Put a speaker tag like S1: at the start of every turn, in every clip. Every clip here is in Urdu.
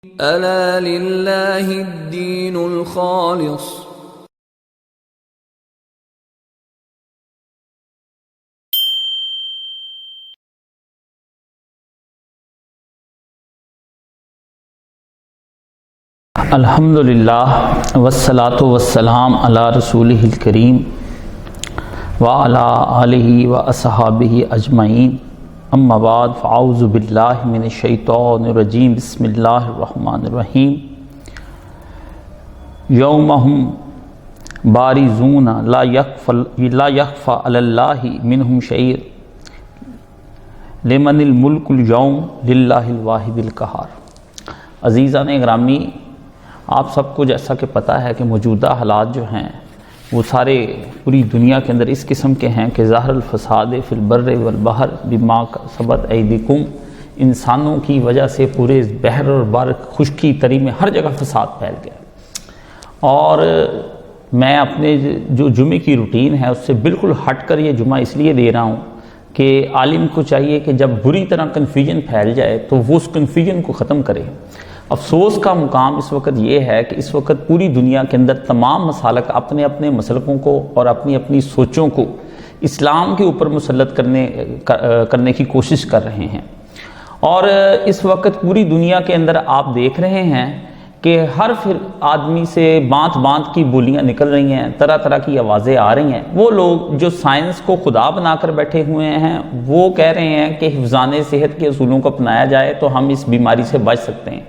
S1: ألا لله الدين الخالص.
S2: الحمدللہ والصلاۃ والسلام علی رسولہ الکریم وعلی آلہ واصحابہ اجمعین، اما بعد فاعوذ باللہ من الشیطان الرجیم، بسم اللہ الرحمن الرحیم۔ یوم ہم بارزون لا یخفی علی اللہ منہم شیء لمن الملک اليوم للہ الواحد القہار۔ عزیزان گرامی، آپ سب کو جیسا کہ پتہ ہے کہ موجودہ حالات جو ہیں وہ سارے پوری دنیا کے اندر اس قسم کے ہیں کہ ظاہر الفساد فی البر والبحر بما کسبت ایدیکم، انسانوں کی وجہ سے پورے بحر اور بر خشکی تری میں ہر جگہ فساد پھیل گیا۔ اور میں اپنے جو جمعے کی روٹین ہے اس سے بالکل ہٹ کر یہ جمعہ اس لیے دے رہا ہوں کہ عالم کو چاہیے کہ جب بری طرح کنفیوژن پھیل جائے تو وہ اس کنفیوژن کو ختم کرے۔ افسوس کا مقام اس وقت یہ ہے کہ اس وقت پوری دنیا کے اندر تمام مسالک اپنے اپنے مسلکوں کو اور اپنی اپنی سوچوں کو اسلام کے اوپر مسلط کرنے کی کوشش کر رہے ہیں۔ اور اس وقت پوری دنیا کے اندر آپ دیکھ رہے ہیں کہ ہر آدمی سے بانت کی بولیاں نکل رہی ہیں، طرح طرح کی آوازیں آ رہی ہیں۔ وہ لوگ جو سائنس کو خدا بنا کر بیٹھے ہوئے ہیں وہ کہہ رہے ہیں کہ حفظان صحت کے اصولوں کو اپنایا جائے تو ہم اس بیماری سے بچ سکتے ہیں،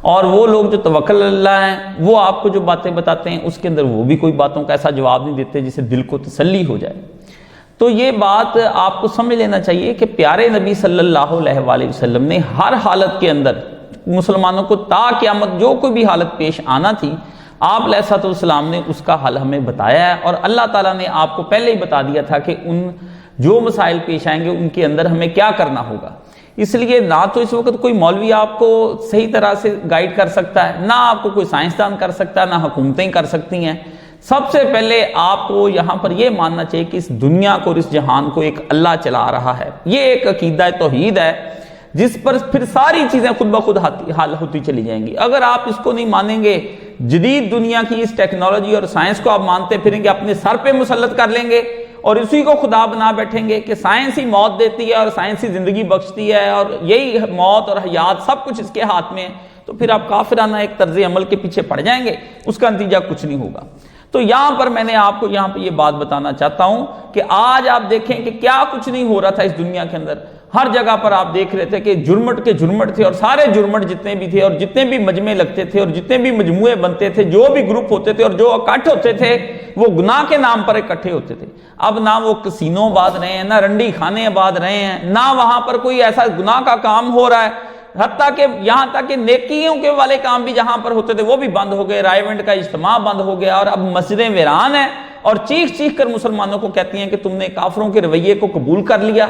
S2: اور وہ لوگ جو توکل اللہ ہیں وہ آپ کو جو باتیں بتاتے ہیں اس کے اندر وہ بھی کوئی باتوں کا ایسا جواب نہیں دیتے جسے دل کو تسلی ہو جائے۔ تو یہ بات آپ کو سمجھ لینا چاہیے کہ پیارے نبی صلی اللہ علیہ وآلہ وسلم نے ہر حالت کے اندر مسلمانوں کو تا قیامت جو کوئی بھی حالت پیش آنا تھی، آپ علیہ السلام نے اس کا حل ہمیں بتایا ہے، اور اللہ تعالیٰ نے آپ کو پہلے ہی بتا دیا تھا کہ ان جو مسائل پیش آئیں گے ان کے اندر ہمیں کیا کرنا ہوگا۔ اس لیے نہ تو اس وقت کوئی مولوی آپ کو صحیح طرح سے گائیڈ کر سکتا ہے، نہ آپ کو کوئی سائنسدان کر سکتا ہے، نہ حکومتیں کر سکتی ہیں۔ سب سے پہلے آپ کو یہاں پر یہ ماننا چاہیے کہ اس دنیا کو اور اس جہان کو ایک اللہ چلا رہا ہے۔ یہ ایک عقیدہ توحید ہے جس پر پھر ساری چیزیں خود بخود حل ہوتی چلی جائیں گی۔ اگر آپ اس کو نہیں مانیں گے، جدید دنیا کی اس ٹیکنالوجی اور سائنس کو آپ مانتے پھریں گے، اپنے سر پہ مسلط کر لیں گے اور اسی کو خدا بنا بیٹھیں گے کہ سائنس ہی موت دیتی ہے اور سائنس ہی زندگی بخشتی ہے اور یہی موت اور حیات سب کچھ اس کے ہاتھ میں ہے، تو پھر آپ کافرانہ ایک طرز عمل کے پیچھے پڑ جائیں گے، اس کا نتیجہ کچھ نہیں ہوگا۔ تو یہاں پر میں نے آپ کو یہاں پہ یہ بات بتانا چاہتا ہوں کہ آج آپ دیکھیں کہ کیا کچھ نہیں ہو رہا تھا اس دنیا کے اندر۔ ہر جگہ پر آپ دیکھ رہے تھے کہ جرمٹ کے جرمٹ تھے، اور سارے جرمٹ جتنے بھی تھے اور جتنے بھی مجمع لگتے تھے اور جتنے بھی مجموعے بنتے تھے، جو بھی گروپ ہوتے تھے اور جو اکٹھ ہوتے تھے وہ گناہ کے نام پر اکٹھے ہوتے تھے۔ اب نہ وہ کسینوں آباد رہے ہیں، نہ رنڈی خانے آباد رہے ہیں، نہ وہاں پر کوئی ایسا گناہ کا کام ہو رہا ہے، حتیٰ کہ یہاں تک کہ نیکیوں کے والے کام بھی جہاں پر ہوتے تھے وہ بھی بند ہو گئے، رائے ونڈ کا اجتماع بند ہو گیا، اور اب مسجدیں ویران ہیں اور چیخ چیخ کر مسلمانوں کو کہتی ہیں کہ تم نے کافروں کے رویے کو قبول کر لیا،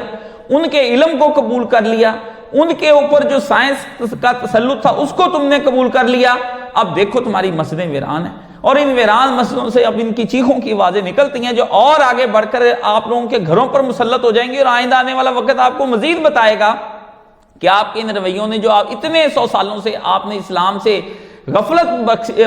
S2: ان کے علم کو قبول کر لیا، ان کے اوپر جو سائنس کا تسلط تھا اس کو تم نے قبول کر لیا، اب دیکھو تمہاری مسجدیں ویران ہیں۔ اور ان ویران مسجدوں سے اب ان کی چیخوں کی آوازیں نکلتی ہیں جو اور آگے بڑھ کر آپ لوگوں کے گھروں پر مسلط ہو جائیں گی، اور آئندہ آنے والا وقت آپ کو مزید بتائے گا کہ آپ کے ان رویوں نے جو آپ اتنے 100 سالوں سے آپ نے اسلام سے غفلت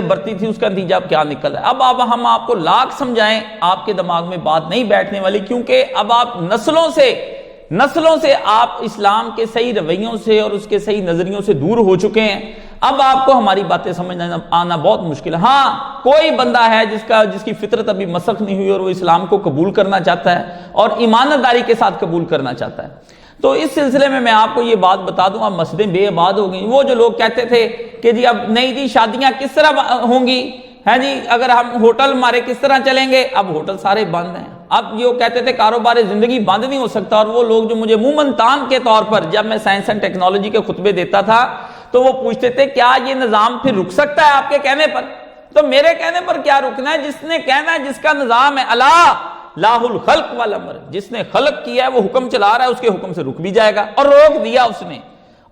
S2: برتی تھی اس کا نتیجہ اب کیا نکل ہے۔ اب ہم آپ کو لاکھ سمجھائیں آپ کے دماغ میں بات نہیں بیٹھنے والی، کیونکہ اب آپ نسلوں سے آپ اسلام کے صحیح رویوں سے اور اس کے صحیح نظریوں سے دور ہو چکے ہیں۔ اب آپ کو ہماری باتیں سمجھنا آنا بہت مشکل ہے۔ ہاں، کوئی بندہ ہے جس کی فطرت ابھی مسخ نہیں ہوئی اور وہ اسلام کو قبول کرنا چاہتا ہے اور ایمانداری کے ساتھ قبول کرنا چاہتا ہے، تو اس سلسلے میں آپ کو یہ بات بتا دوں، اب مسجدیں بے آباد ہو گئیں۔ وہ جو لوگ کہتے تھے کہ جی اب نہیں جی شادیاں کس طرح ہوں گی، ہے جی اگر ہم ہوٹل ہمارے کس طرح چلیں گے، اب ہوٹل سارے بند ہیں۔ اب جو کہتے تھے کاروبار زندگی بند نہیں ہو سکتا، اور وہ لوگ جو مجھے مومن تان کے طور پر جب میں سائنس اینڈ ٹیکنالوجی کے خطبے دیتا تھا تو وہ پوچھتے تھے کیا یہ نظام پھر رک سکتا ہے آپ کے کہنے پر؟ تو میرے کہنے پر کیا رکنا ہے؟ جس نے کہنا ہے، جس کا نظام ہے اللہ لاہ الخلق والامر، جس نے خلق کیا ہے وہ حکم چلا رہا ہے، اس کے حکم سے رک بھی جائے گا، اور روک دیا اس نے۔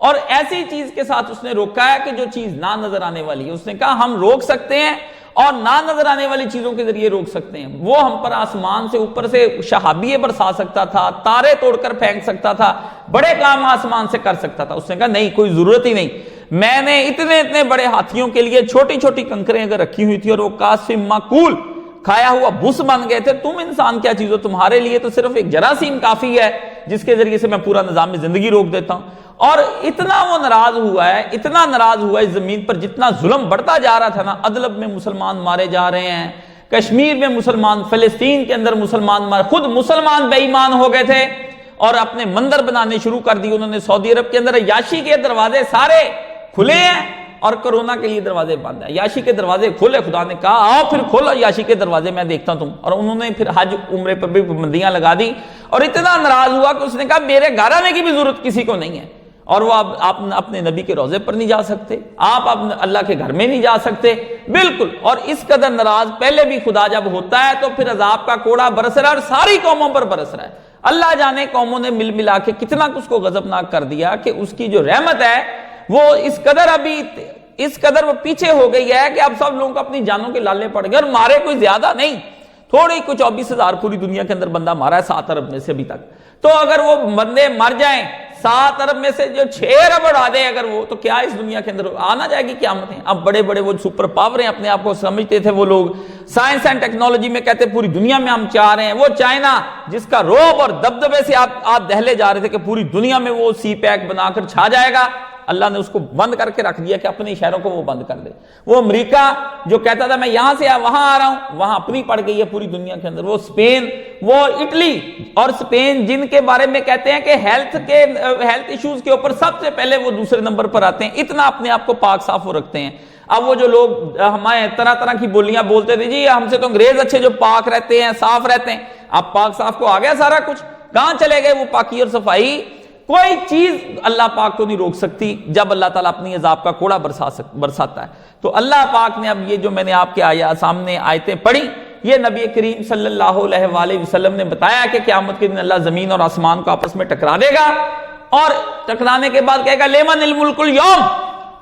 S2: اور ایسی چیز کے ساتھ اس نے روکا ہے کہ جو چیز نہ نظر آنے والی ہے، اس نے کہا ہم روک سکتے ہیں اور نہ نظر آنے والی چیزوں کے ذریعے روک سکتے ہیں۔ وہ ہم پر آسمان سے اوپر سے شہابیے برسا سکتا تھا، تارے توڑ کر پھینک سکتا تھا، بڑے کام آسمان سے کر سکتا تھا۔ اس نے کہا نہیں، کوئی ضرورت ہی نہیں، میں نے اتنے اتنے بڑے ہاتھیوں کے لیے چھوٹی چھوٹی کنکریں اگر رکھی ہوئی تھی اور وہ قاسم معقول کھایا ہوا بھس بن گئے تھے، تم انسان کیا چیز ہو، تمہارے لیے تو صرف ایک جراثیم کافی ہے جس کے ذریعے سے میں پورا نظام زندگی روک دیتا ہوں۔ اور اتنا وہ ناراض ہوا ہے، اتنا ناراض ہوا ہے اس زمین پر، جتنا ظلم بڑھتا جا رہا تھا نا، ادلب میں مسلمان مارے جا رہے ہیں، کشمیر میں مسلمان، فلسطین کے اندر مسلمان مارے، خود مسلمان بے ایمان ہو گئے تھے اور اپنے مندر بنانے شروع کر دی انہوں نے۔ سعودی عرب کے اندر عیاشی کے دروازے سارے کھلے ہیں اور کرونا کے لیے دروازے بند ہیں۔ عیاشی کے دروازے کھولے، خدا نے کہا آؤ پھر کھولو عیاشی کے دروازے، میں دیکھتا ہوں تم، اور انہوں نے پھر حج عمرے پر بھی پابندیاں لگا دی، اور اتنا ناراض ہوا کہ اس نے کہا میرے گھر آنے کی بھی ضرورت کسی کو نہیں ہے، اور وہ آپ اپنے نبی کے روزے پر نہیں جا سکتے، آپ اللہ کے گھر میں نہیں جا سکتے، بالکل۔ اور اس قدر ناراض، پہلے بھی خدا جب ہوتا ہے تو پھر عذاب کا کوڑا برس رہا ہے اور ساری قوموں پر برس رہا ہے۔ اللہ جانے قوموں نے مل ملا کے کتنا اس کو غضبناک کر دیا کہ اس کی جو رحمت ہے وہ اس قدر وہ پیچھے ہو گئی ہے کہ اب سب لوگوں کو اپنی جانوں کے لالے پڑ گئے، اور مارے کوئی زیادہ نہیں، تھوڑی کچھ 24,000 پوری دنیا کے اندر بندہ مارا ہے 7 ارب میں سے ابھی تک۔ تو اگر وہ بندے مر جائیں 7 ارب میں سے جو 6 ارب اڑا دے اگر وہ، تو کیا اس دنیا کے اندر آنا جائے گی قیامت ہے۔ اب بڑے بڑے وہ سپر پاور ہیں، اپنے آپ کو سمجھتے تھے وہ لوگ، سائنس اینڈ ٹیکنالوجی میں کہتے پوری دنیا میں ہم چاہ رہے ہیں، وہ چائنا جس کا روب اور دبدبے سے آپ دہلے جا رہے تھے کہ پوری دنیا میں وہ سی پیک بنا کر چھا جائے گا، اللہ نے اس کو بند کر کے رکھ دیا کہ اپنے شہروں کو وہ بند کر دے۔ وہ امریکہ جو کہتا تھا میں یہاں سے وہاں آ رہا ہوں، وہاں اپنی پڑ گئی ہے پوری دنیا کے اندر۔ وہ اسپین، وہ اٹلی اور اسپین جن کے بارے میں کہتے ہیں کہ ہیلتھ ایشوز کے اوپر سب سے پہلے وہ دوسرے نمبر پر آتے ہیں، اتنا اپنے آپ کو پاک صاف وہ رکھتے ہیں۔ اب وہ جو لوگ ہمیں طرح طرح کی بولیاں بولتے تھے، جی ہم سے تو انگریز اچھے جو پاک رہتے ہیں، صاف رہتے ہیں، اب پاک صاف کو آ گیا سارا کچھ، کہاں چلے گئے وہ پاکی اور صفائی؟ کوئی چیز اللہ پاک کو نہیں روک سکتی جب اللہ تعالیٰ اپنی عذاب کا کوڑا برساتا ہے۔ تو اللہ پاک نے اب یہ جو میں نے آپ کے سامنے آیتیں پڑھی، یہ نبی کریم صلی اللہ علیہ وآلہ وسلم نے بتایا کہ قیامت کے دن اللہ زمین اور آسمان کو آپس میں ٹکرا دے گا، اور ٹکرانے کے بعد کہے گا لمن الملک اليوم،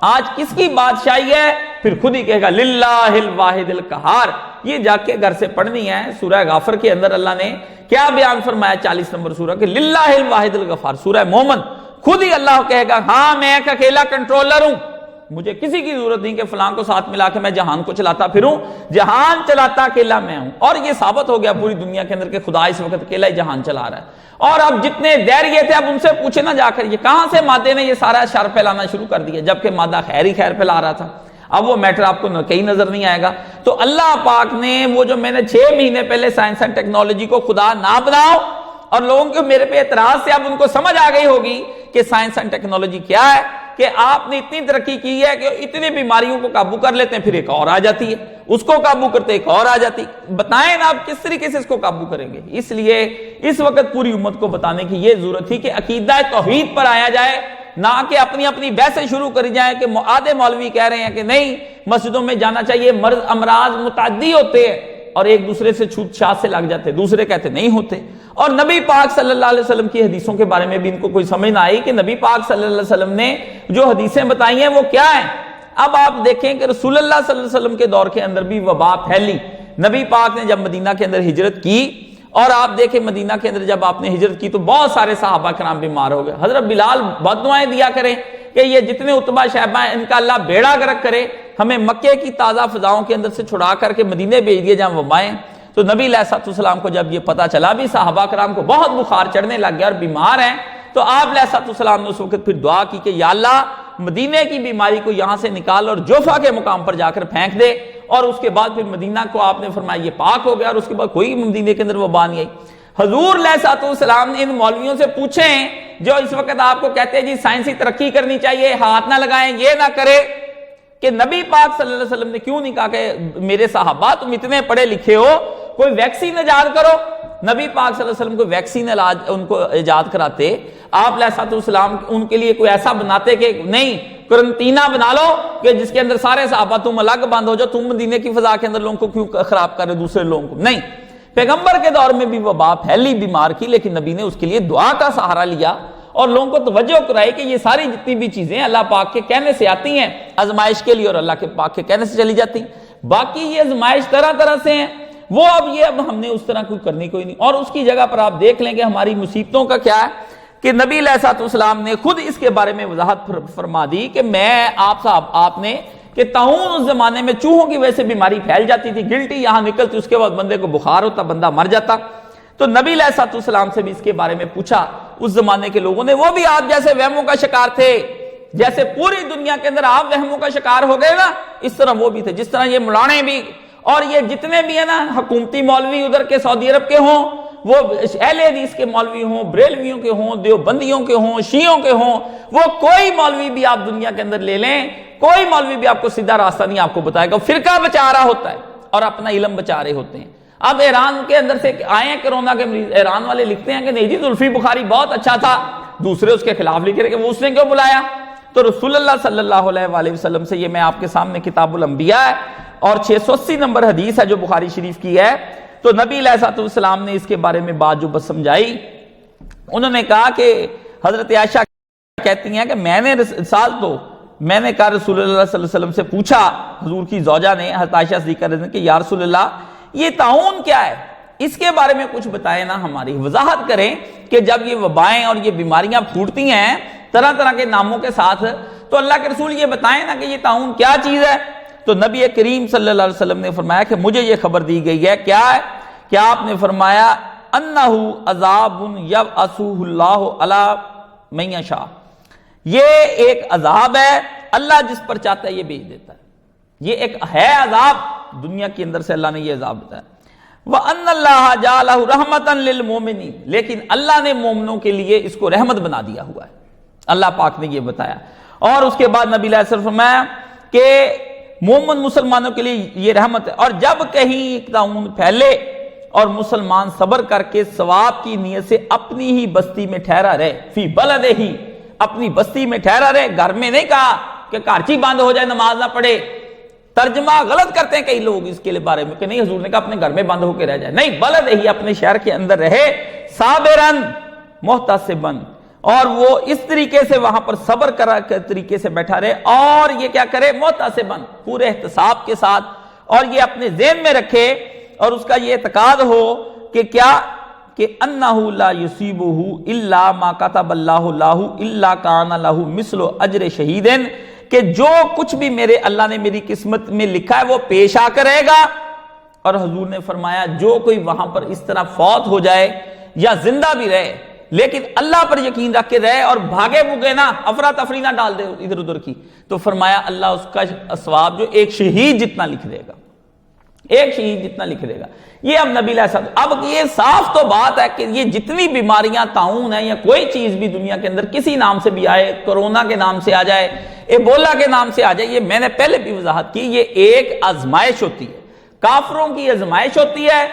S2: آج کس کی بادشاہی ہے؟ پھر خود ہی کہے گا للہ الواحد القہار۔ یہ جا کے گھر سے پڑھنی ہے، سورہ غافر کے اندر اللہ نے کیا بیان فرمایا 40 نمبر سورہ کہ للہ الواحد الغفار۔ سورہ مومن خود ہی اللہ کہے گا ہاں میں ایک اکیلا کنٹرولر ہوں، مجھے کسی کی ضرورت نہیں کہ فلاں کو ساتھ ملا کے میں جہان کو چلاتا پھروں، جہان چلاتا اکیلا میں ہوں۔ اور یہ ثابت ہو گیا پوری دنیا کے اندر کہ خدا اس وقت اکیلا ہی جہان چلا رہا ہے۔ اور اب جتنے دہریے تھے اب ان سے پوچھے نہ جا کر یہ کہاں سے مادے نے یہ سارا شر پھیلانا شروع کر دیا، جبکہ مادہ خیر ہی خیر پھیلا رہا تھا۔ اب وہ میٹر آپ کو کہیں نظر نہیں آئے گا۔ تو اللہ پاک نے وہ جو میں نے 6 مہینے پہلے سائنس اینڈ ٹیکنالوجی کو خدا نہ بناؤ، اور لوگوں کے میرے پہ اعتراض سے اب ان کو سمجھ آ گئی ہوگی کہ سائنس اینڈ ٹیکنالوجی کیا ہے، کہ آپ نے اتنی ترقی کی ہے کہ اتنی بیماریوں کو قابو کر لیتے ہیں، پھر ایک اور آ جاتی ہے، اس کو قابو کرتے ایک اور آ جاتی، بتائیں نا آپ کس طریقے سے اس کو قابو کریں گے۔ اس لیے اس وقت پوری امت کو بتانے کی یہ ضرورت تھی کہ عقیدہ توحید پر آیا جائے، نہ کہ اپنی اپنی بحثیں شروع کری جائیں کہ آدھے مولوی کہہ رہے ہیں کہ نہیں مسجدوں میں جانا چاہیے، مرض امراض متعدی ہوتے ہیں اور ایک دوسرے سے چھوت چھات سے لگ جاتے، دوسرے کہتے نہیں ہوتے۔ اور نبی پاک صلی اللہ علیہ وسلم کی حدیثوں کے بارے میں بھی ان کو کوئی سمجھ نہ آئی کہ نبی پاک صلی اللہ علیہ وسلم نے جو حدیثیں بتائی ہیں وہ کیا ہیں۔ اب آپ دیکھیں کہ رسول اللہ صلی اللہ علیہ وسلم کے دور کے اندر بھی وبا پھیلی، نبی پاک نے جب مدینہ کے اندر ہجرت کی، اور آپ دیکھیں مدینہ کے اندر جب آپ نے ہجرت کی تو بہت سارے صحابہ کرام بیمار ہو گئے۔ حضرت بلال بد دعائیں دیا کریں کہ یہ جتنے عتبہ شیبہ ہیں ان کا اللہ بیڑا گرک کرے، ہمیں مکے کی تازہ فضاؤں کے اندر سے چھڑا کر کے مدینے بھیج دیے جہاں وبائیں۔ تو نبی علیہ السلام کو جب یہ پتہ چلا بھی صحابہ کرام کو بہت بخار چڑھنے لگ گیا اور بیمار ہیں، تو آپ علیہ السلام نے اس وقت پھر دعا کی کہ یا اللہ مدینے کی بیماری کو یہاں سے نکال اور جوفا کے مقام پر جا کر پھینک دے، اور اس کے بعد پھر مدینہ کو آپ نے فرمایا یہ پاک ہو گیا، اور اس کے بعد کوئی مدینے کے اندر وبا نہیں آئی۔ حضور علیہ السلام نے ان مولویوں سے پوچھیں جو اس وقت آپ کو کہتے ہیں جی سائنسی ترقی کرنی چاہیے، ہاتھ نہ لگائیں، یہ نہ کرے، کہ نبی پاک صلی اللہ علیہ وسلم نے کیوں نہیں کہا کہ میرے صحابہ تم اتنے پڑھے لکھے ہو، کوئی ویکسین ایجاد کرو؟ نبی پاک صلی اللہ علیہ وسلم کو ویکسین ان کو ایجاد کراتے، آپ علیہ السلام ان کے لیے کوئی ایسا بناتے کہ نہیں قرنطینہ بنا لو کہ جس کے اندر سارے صحابہ تم الگ بند ہو جاؤ، تم مدینے کی فضا کے اندر لوگوں کو کیوں خراب کر رہے دوسرے لوگوں کو؟ نہیں، پیغمبر کے دور میں بھی وبا پھیلی بیمار کی، لیکن نبی نے اس کے لیے دعا کا سہارا لیا اور لوگوں کو توجہ کرائی کہ یہ ساری جتنی بھی چیزیں اللہ پاک کے کہنے سے آتی ہیں آزمائش کے لیے اور اللہ کے پاک کے کہنے سے چلی جاتی ہیں۔ باقی یہ آزمائش طرح طرح سے ہیں، وہ اب ہم نے اس طرح کوئی کرنی کوئی نہیں۔ اور اس کی جگہ پر آپ دیکھ لیں کہ ہماری مصیبتوں کا کیا ہے، کہ نبی علیہ الصلوۃ والسلام نے خود اس کے بارے میں وضاحت فرما دی کہ میں آپ نے کہ طاعون اس زمانے میں چوہوں کی وجہ سے بیماری پھیل جاتی تھی، گلٹی یہاں نکلتی، اس کے بعد بندے کو بخار ہوتا، بندہ مر جاتا. تو نبی علیہ الصلوۃ والسلام سے بھی اس کے بارے میں پوچھا. اس زمانے کے لوگوں نے، وہ بھی آپ جیسے وہموں کا شکار تھے، جیسے پوری دنیا کے اندر آپ وہموں کا شکار ہو گئے نا، اس طرح وہ بھی تھے. جس طرح یہ ملانے بھی اور یہ جتنے بھی ہیں نا حکومتی مولوی ادھر کے سعودی عرب کے ہوں، وہ اہل حدیث کے مولوی ہوں، بریلویوں کے ہوں، دیوبندیوں کے ہوں، شیعوں کے ہوں، وہ کوئی مولوی بھی آپ دنیا کے اندر لے لیں، کوئی مولوی بھی آپ کو سیدھا راستہ نہیں آپ کو بتائے گا. فرقہ بچا رہا ہوتا ہے اور اپنا علم بچا رہے ہوتے ہیں. اب ایران کے اندر سے آئے ہیں کرونا کے مریض، ایران والے لکھتے ہیں کہ نہیں جی زلفی بخاری بہت اچھا تھا، دوسرے اس کے خلاف لکھ رہے کہ وہ اس نے کیوں بلایا. تو رسول اللہ صلی اللہ علیہ وآلہ وسلم سے یہ میں آپ کے سامنے کتاب الانبیاء ہے اور 680 نمبر حدیث ہے جو بخاری شریف کی ہے. تو نبی علیہ الصلوۃ والسلام نے اس کے بارے میں بات جو بس سمجھائی، انہوں نے کہا کہ حضرت عائشہ کہتی ہیں کہ میں نے کہا رسول اللہ صلی اللہ علیہ وسلم سے پوچھا، حضور کی زوجہ نے حضرت عائشہ صدیقہ رضی اللہ عنہا کہ یا رسول اللہ یہ طاعون کیا ہے، اس کے بارے میں کچھ بتائیں نا، ہماری وضاحت کریں کہ جب یہ وبائیں اور یہ بیماریاں پھوٹتی ہیں طرح طرح کے ناموں کے ساتھ، تو اللہ کے رسول یہ بتائیں نا کہ یہ طاعون کیا چیز ہے. تو نبی کریم صلی اللہ علیہ وسلم نے فرمایا کہ مجھے یہ خبر دی گئی ہے. کیا ہے؟ کہ آپ نے فرمایا انہ عذاب یبعثہ اللہ علی من یشاء، یہ ایک عذاب ہے اللہ جس پر چاہتا ہے یہ بھیج دیتا ہے. یہ ایک ہے عذاب دنیا کے اندر سے اللہ نے یہ عذاب بتایا. وَأَنَّ اللَّهَ جَعَلَهُ رَحْمَةً لِّلْمُؤْمِنِينَ، لیکن اللہ نے مومنوں کے لیے اس کو رحمت بنا دیا ہوا ہے، اللہ پاک نے یہ بتایا. اور اس کے بعد نبی علیہ السلام فرمایا کہ مومن مسلمانوں کے لیے یہ رحمت ہے. اور جب کہیں طاعون پھیلے اور مسلمان صبر کر کے ثواب کی نیت سے اپنی ہی بستی میں ٹھہرا رہے، فی بلدہ ہی، اپنی بستی میں ٹھہرا رہے، گھر میں نہیں کہا کہ کارچی بند ہو جائے نماز نہ پڑھے. ترجمہ غلط کرتے ہیں کئی لوگ اس کے بارے میں کہ نہیں حضور نے کہا اپنے گھر میں بند ہو کے رہ جائے، نہیں، بلد ہی اپنے شہر کے اندر رہے، صابرن محتسبن، اور وہ اس طریقے سے وہاں پر صبر کرا کے طریقے سے بیٹھا رہے، اور یہ کیا کرے محتسبن، پورے احتساب کے ساتھ، اور یہ اپنے ذہن میں رکھے اور اس کا یہ اعتقاد ہو کہ کیا کہ انہ لا یصیبہ الا ما کتب اللہ لہ الا کان لہ مثل اجر شہیدن، کہ جو کچھ بھی اللہ نے میری قسمت میں لکھا ہے وہ پیش آ کر رہے گا. اور حضور نے فرمایا جو کوئی وہاں پر اس طرح فوت ہو جائے یا زندہ بھی رہے لیکن اللہ پر یقین رکھ کے رہے اور بھاگے بھوگے نہ، افراتفری نہ ڈال دے ادھر ادھر کی، تو فرمایا اللہ اس کا ثواب جو ایک شہید جتنا لکھ دے گا، ایک شہید جتنا لکھ دے گا. یہ اب نبی علیہ السلام، اب یہ صاف تو بات ہے کہ یہ جتنی بیماریاں طاعون ہیں یا کوئی چیز بھی دنیا کے اندر کسی نام سے بھی آئے، کرونا کے نام سے آ جائے، ایبولا کے نام سے آ جائے، یہ میں نے پہلے بھی وضاحت کی، یہ ایک آزمائش ہوتی ہے، کافروں کی آزمائش ہوتی ہے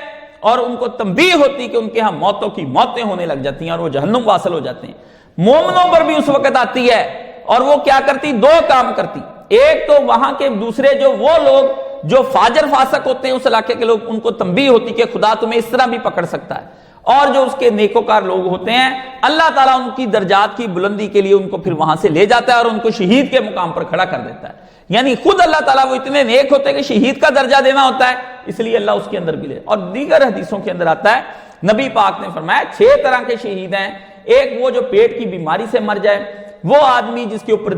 S2: اور ان کو تنبیہ ہوتی کہ ان کے ہاں موتوں کی موتیں ہونے لگ جاتی ہیں اور وہ جہنم واصل ہو جاتے ہیں. مومنوں پر بھی اس وقت آتی ہے اور وہ کیا کرتی؟ دو کام کرتی. ایک تو وہاں کے دوسرے جو وہ لوگ جو فاجر فاسق ہوتے ہیں اس علاقے کے لوگ، ان کو تنبیہ ہوتی کہ خدا تمہیں اس طرح بھی پکڑ سکتا ہے، اور جو اس کے نیکوکار لوگ ہوتے ہیں اللہ تعالیٰ ان کی درجات کی بلندی کے لیے ان کو پھر وہاں سے لے جاتا ہے اور ان کو شہید کے مقام پر کھڑا کر دیتا ہے. یعنی خود اللہ تعالیٰ وہ اتنے نیک ہوتے ہیں کہ شہید کا درجہ دینا ہوتا ہے، اس لیے اللہ اس کے اندر بھی لے. اور دیگر حدیثوں کے اندر آتا ہے نبی پاک نے فرمایا 6 طرح کے شہید ہیں. ایک وہ جو پیٹ کی بیماری سے مر جائے، وہ آدمی جس کے اوپر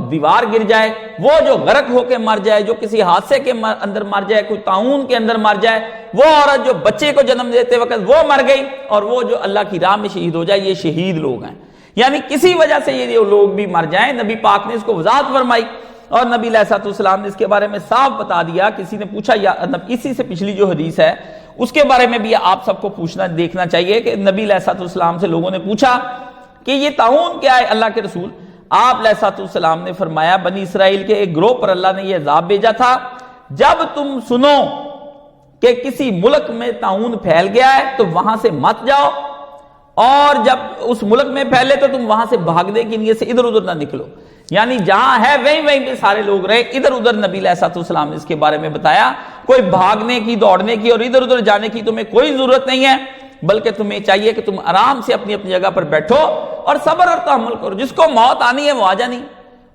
S2: دیوار گر جائے، وہ جو غرق ہو کے مر جائے، جو کسی حادثے کے اندر مر جائے، کوئی طاعون کے اندر مر جائے، وہ عورت جو بچے کو جنم دیتے وقت وہ مر گئی، اور وہ جو اللہ کی راہ میں شہید ہو جائے، یہ شہید لوگ ہیں. یعنی کسی وجہ سے یہ لوگ بھی مر جائیں، نبی پاک نے اس کو وضاحت فرمائی اور نبی علیہ الصلوۃ والسلام نے اس کے بارے میں صاف بتا دیا. کسی نے پوچھا، یا اسی سے پچھلی جو حدیث ہے اس کے بارے میں بھی آپ سب کو پوچھنا دیکھنا چاہیے کہ نبی علیہ الصلوۃ والسلام سے لوگوں نے پوچھا کہ یہ طاعون کیا ہے اللہ کے رسول؟ آپ علیہ الصلوۃ والسلام نے فرمایا بنی اسرائیل کے ایک گروہ پر اللہ نے یہ عذاب بھیجا تھا، جب تم سنو کہ کسی ملک میں طاعون پھیل گیا ہے تو وہاں سے مت جاؤ، اور جب اس ملک میں پھیلے تو تم وہاں سے بھاگنے کی نیت سے ادھر ادھر نہ نکلو. یعنی جہاں ہے وہیں پہ سارے لوگ رہے، ادھر ادھر نبی علیہ الصلوۃ والسلام نے اس کے بارے میں بتایا. کوئی بھاگنے کی، دوڑنے کی اور ادھر ادھر جانے کی تمہیں کوئی ضرورت نہیں ہے، بلکہ تمہیں چاہیے کہ تم آرام سے اپنی اپنی جگہ پر بیٹھو اور صبر اور تحمل کرو. جس کو موت آنی ہے وہ آ جانی،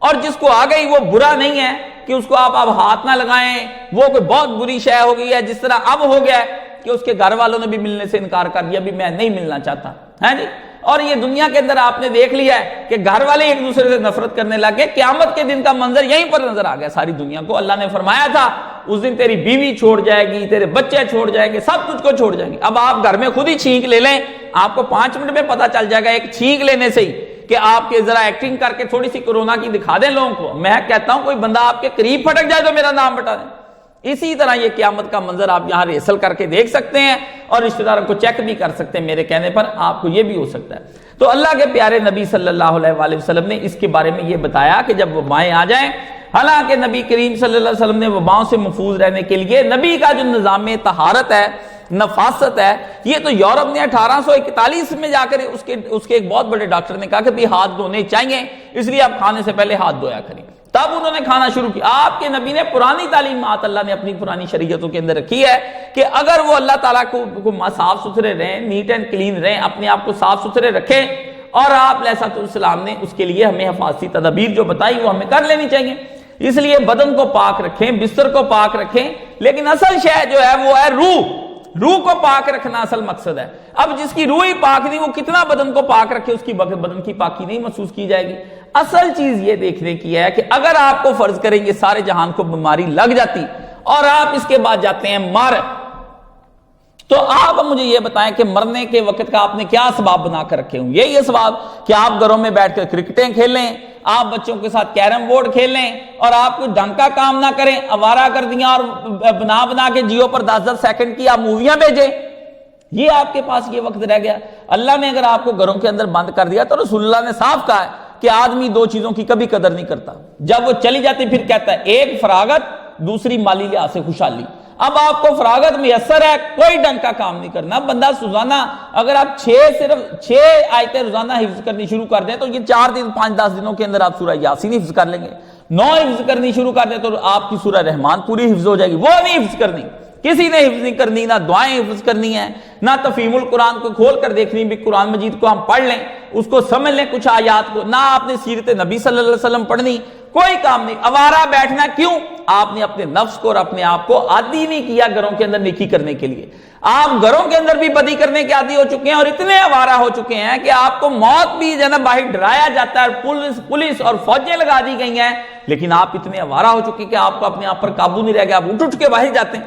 S2: اور جس کو آ گئی وہ برا نہیں ہے کہ اس کو آپ ہاتھ نہ لگائیں، وہ کوئی بہت بری شے ہو گئی ہے. جس طرح اب ہو گیا ہے کہ اس کے گھر والوں نے بھی ملنے سے انکار کر دیا، بھی میں نہیں ملنا چاہتا ہے جی، اور یہ دنیا کے اندر آپ نے دیکھ لیا ہے کہ گھر والے ایک دوسرے سے نفرت کرنے لگے. قیامت کے دن کا منظر یہیں پر نظر آ گیا ساری دنیا کو. اللہ نے فرمایا تھا اس دن تیری بیوی چھوڑ جائے گی, تیرے بچے چھوڑ جائیں گے, سب کچھ کو چھوڑ جائیں گے. اب آپ گھر میں خود ہی چھینک لے لیں, آپ کو 5 منٹ میں پتا چل جائے گا ایک چھینک لینے سے ہی کہ آپ کے ذرا ایکٹنگ کر کے تھوڑی سی کورونا کی دکھا دیں لوگوں کو. میں کہتا ہوں کوئی بندہ آپ کے قریب پھٹک جائے تو میرا نام بتا دیں. اسی طرح یہ قیامت کا منظر آپ یہاں ریسل کر کے دیکھ سکتے ہیں اور رشتہ داروں کو چیک بھی کر سکتے ہیں. میرے کہنے پر آپ کو یہ بھی ہو سکتا ہے. تو اللہ کے پیارے نبی صلی اللہ علیہ وآلہ وسلم نے اس کے بارے میں یہ بتایا کہ جب وبائیں آ جائیں, حالانکہ نبی کریم صلی اللہ علیہ وسلم نے وباؤں سے محفوظ رہنے کے لیے نبی کا جو نظام طہارت ہے, نفاست ہے, یہ تو یورپ نے 1841 میں جا کر اس کے ایک بہت بڑے ڈاکٹر نے کہا کہ بھی ہاتھ دھونے چاہیے, اس لیے آپ کھانے سے پہلے ہاتھ دھویا کریں. تب انہوں نے کھانا شروع کیا. آپ کے نبی نے پرانی تعلیمات اللہ نے اپنی پرانی شریعتوں کے اندر رکھی ہے کہ اگر وہ اللہ تعالیٰ کو صاف ستھرے رہیں, نیٹ اینڈ کلین رہیں, اپنے آپ کو صاف ستھرے رکھیں, اور آپ علیہ السلام نے اس کے لیے ہمیں حفاظتی تدابیر جو بتائی وہ ہمیں کر لینی چاہیے. اس لیے بدن کو پاک رکھیں, بستر کو پاک رکھیں, لیکن اصل شے جو ہے وہ ہے روح کو پاک رکھنا اصل مقصد ہے. اب جس کی روح ہی پاک نہیں, وہ کتنا بدن کو پاک رکھے اس کی بدن کی پاکی نہیں محسوس کی جائے گی. اصل چیز یہ دیکھنے کی ہے کہ اگر آپ کو فرض کریں گے سارے جہان کو بیماری لگ جاتی اور آپ اس کے بعد جاتے ہیں مر, تو آپ مجھے یہ بتائیں کہ مرنے کے وقت کا آپ نے کیا اسباب بنا کر رکھے ہوں؟ یہی اسباب کہ آپ گھروں میں بیٹھ کر کرکٹیں کھیلیں, آپ بچوں کے ساتھ کیرم بورڈ کھیلیں, اور آپ کوئی ڈھنگ کا کام نہ کریں, آوارہ گردیاں اور بنا کے جیو پر 10-10 سیکنڈ کی آپ موویاں بھیجیں. یہ آپ کے پاس یہ وقت رہ گیا. اللہ نے اگر آپ کو گھروں کے اندر بند کر دیا تو رسول اللہ نے صاف کہا ہے کہ آدمی 2 چیزوں کی کبھی قدر نہیں کرتا. جب وہ چلی جاتی پھر کہتا ہے ایک فراغت, دوسری مالی لحاظ سے خوشحالی. اب آپ کو فراغت میسر ہے, کوئی ڈنگ کا کام نہیں کرنا. بندہ روزانہ اگر آپ صرف 6 آیتیں روزانہ حفظ کرنی شروع کر دیں تو یہ 4 دن 5-10 دنوں کے اندر آپ سورہ یاسین حفظ کر لیں گے. 9 حفظ کرنی شروع کر دیں تو آپ کی سورہ رحمان پوری حفظ ہو جائے گی. وہ نہیں حفظ کرنی, کسی نے حفظ نہیں کرنی, نہ دعائیں حفظ کرنی ہیں, نہ تفہیم القرآن کو کھول کر دیکھنی بھی قرآن مجید کو ہم پڑھ لیں, اس کو سمجھ لیں کچھ آیات کو, نہ آپ نے سیرت نبی صلی اللہ علیہ وسلم پڑھنی, کوئی کام نہیں. آوارہ بیٹھنا کیوں؟ آپ نے اپنے نفس کو اور اپنے آپ کو عادی نہیں کیا گھروں کے اندر نیکی کرنے کے لیے. آپ گھروں کے اندر بھی بدی کرنے کے عادی ہو چکے ہیں اور اتنے آوارہ ہو چکے ہیں کہ آپ کو موت بھی جو ہے نا باہر ڈرایا جاتا ہے, پولیس اور فوجیں لگا دی گئی ہیں, لیکن آپ اتنے آوارہ ہو چکے کہ آپ کو اپنے آپ پر قابو نہیں رہ گیا, آپ اٹھ کے باہر جاتے ہیں.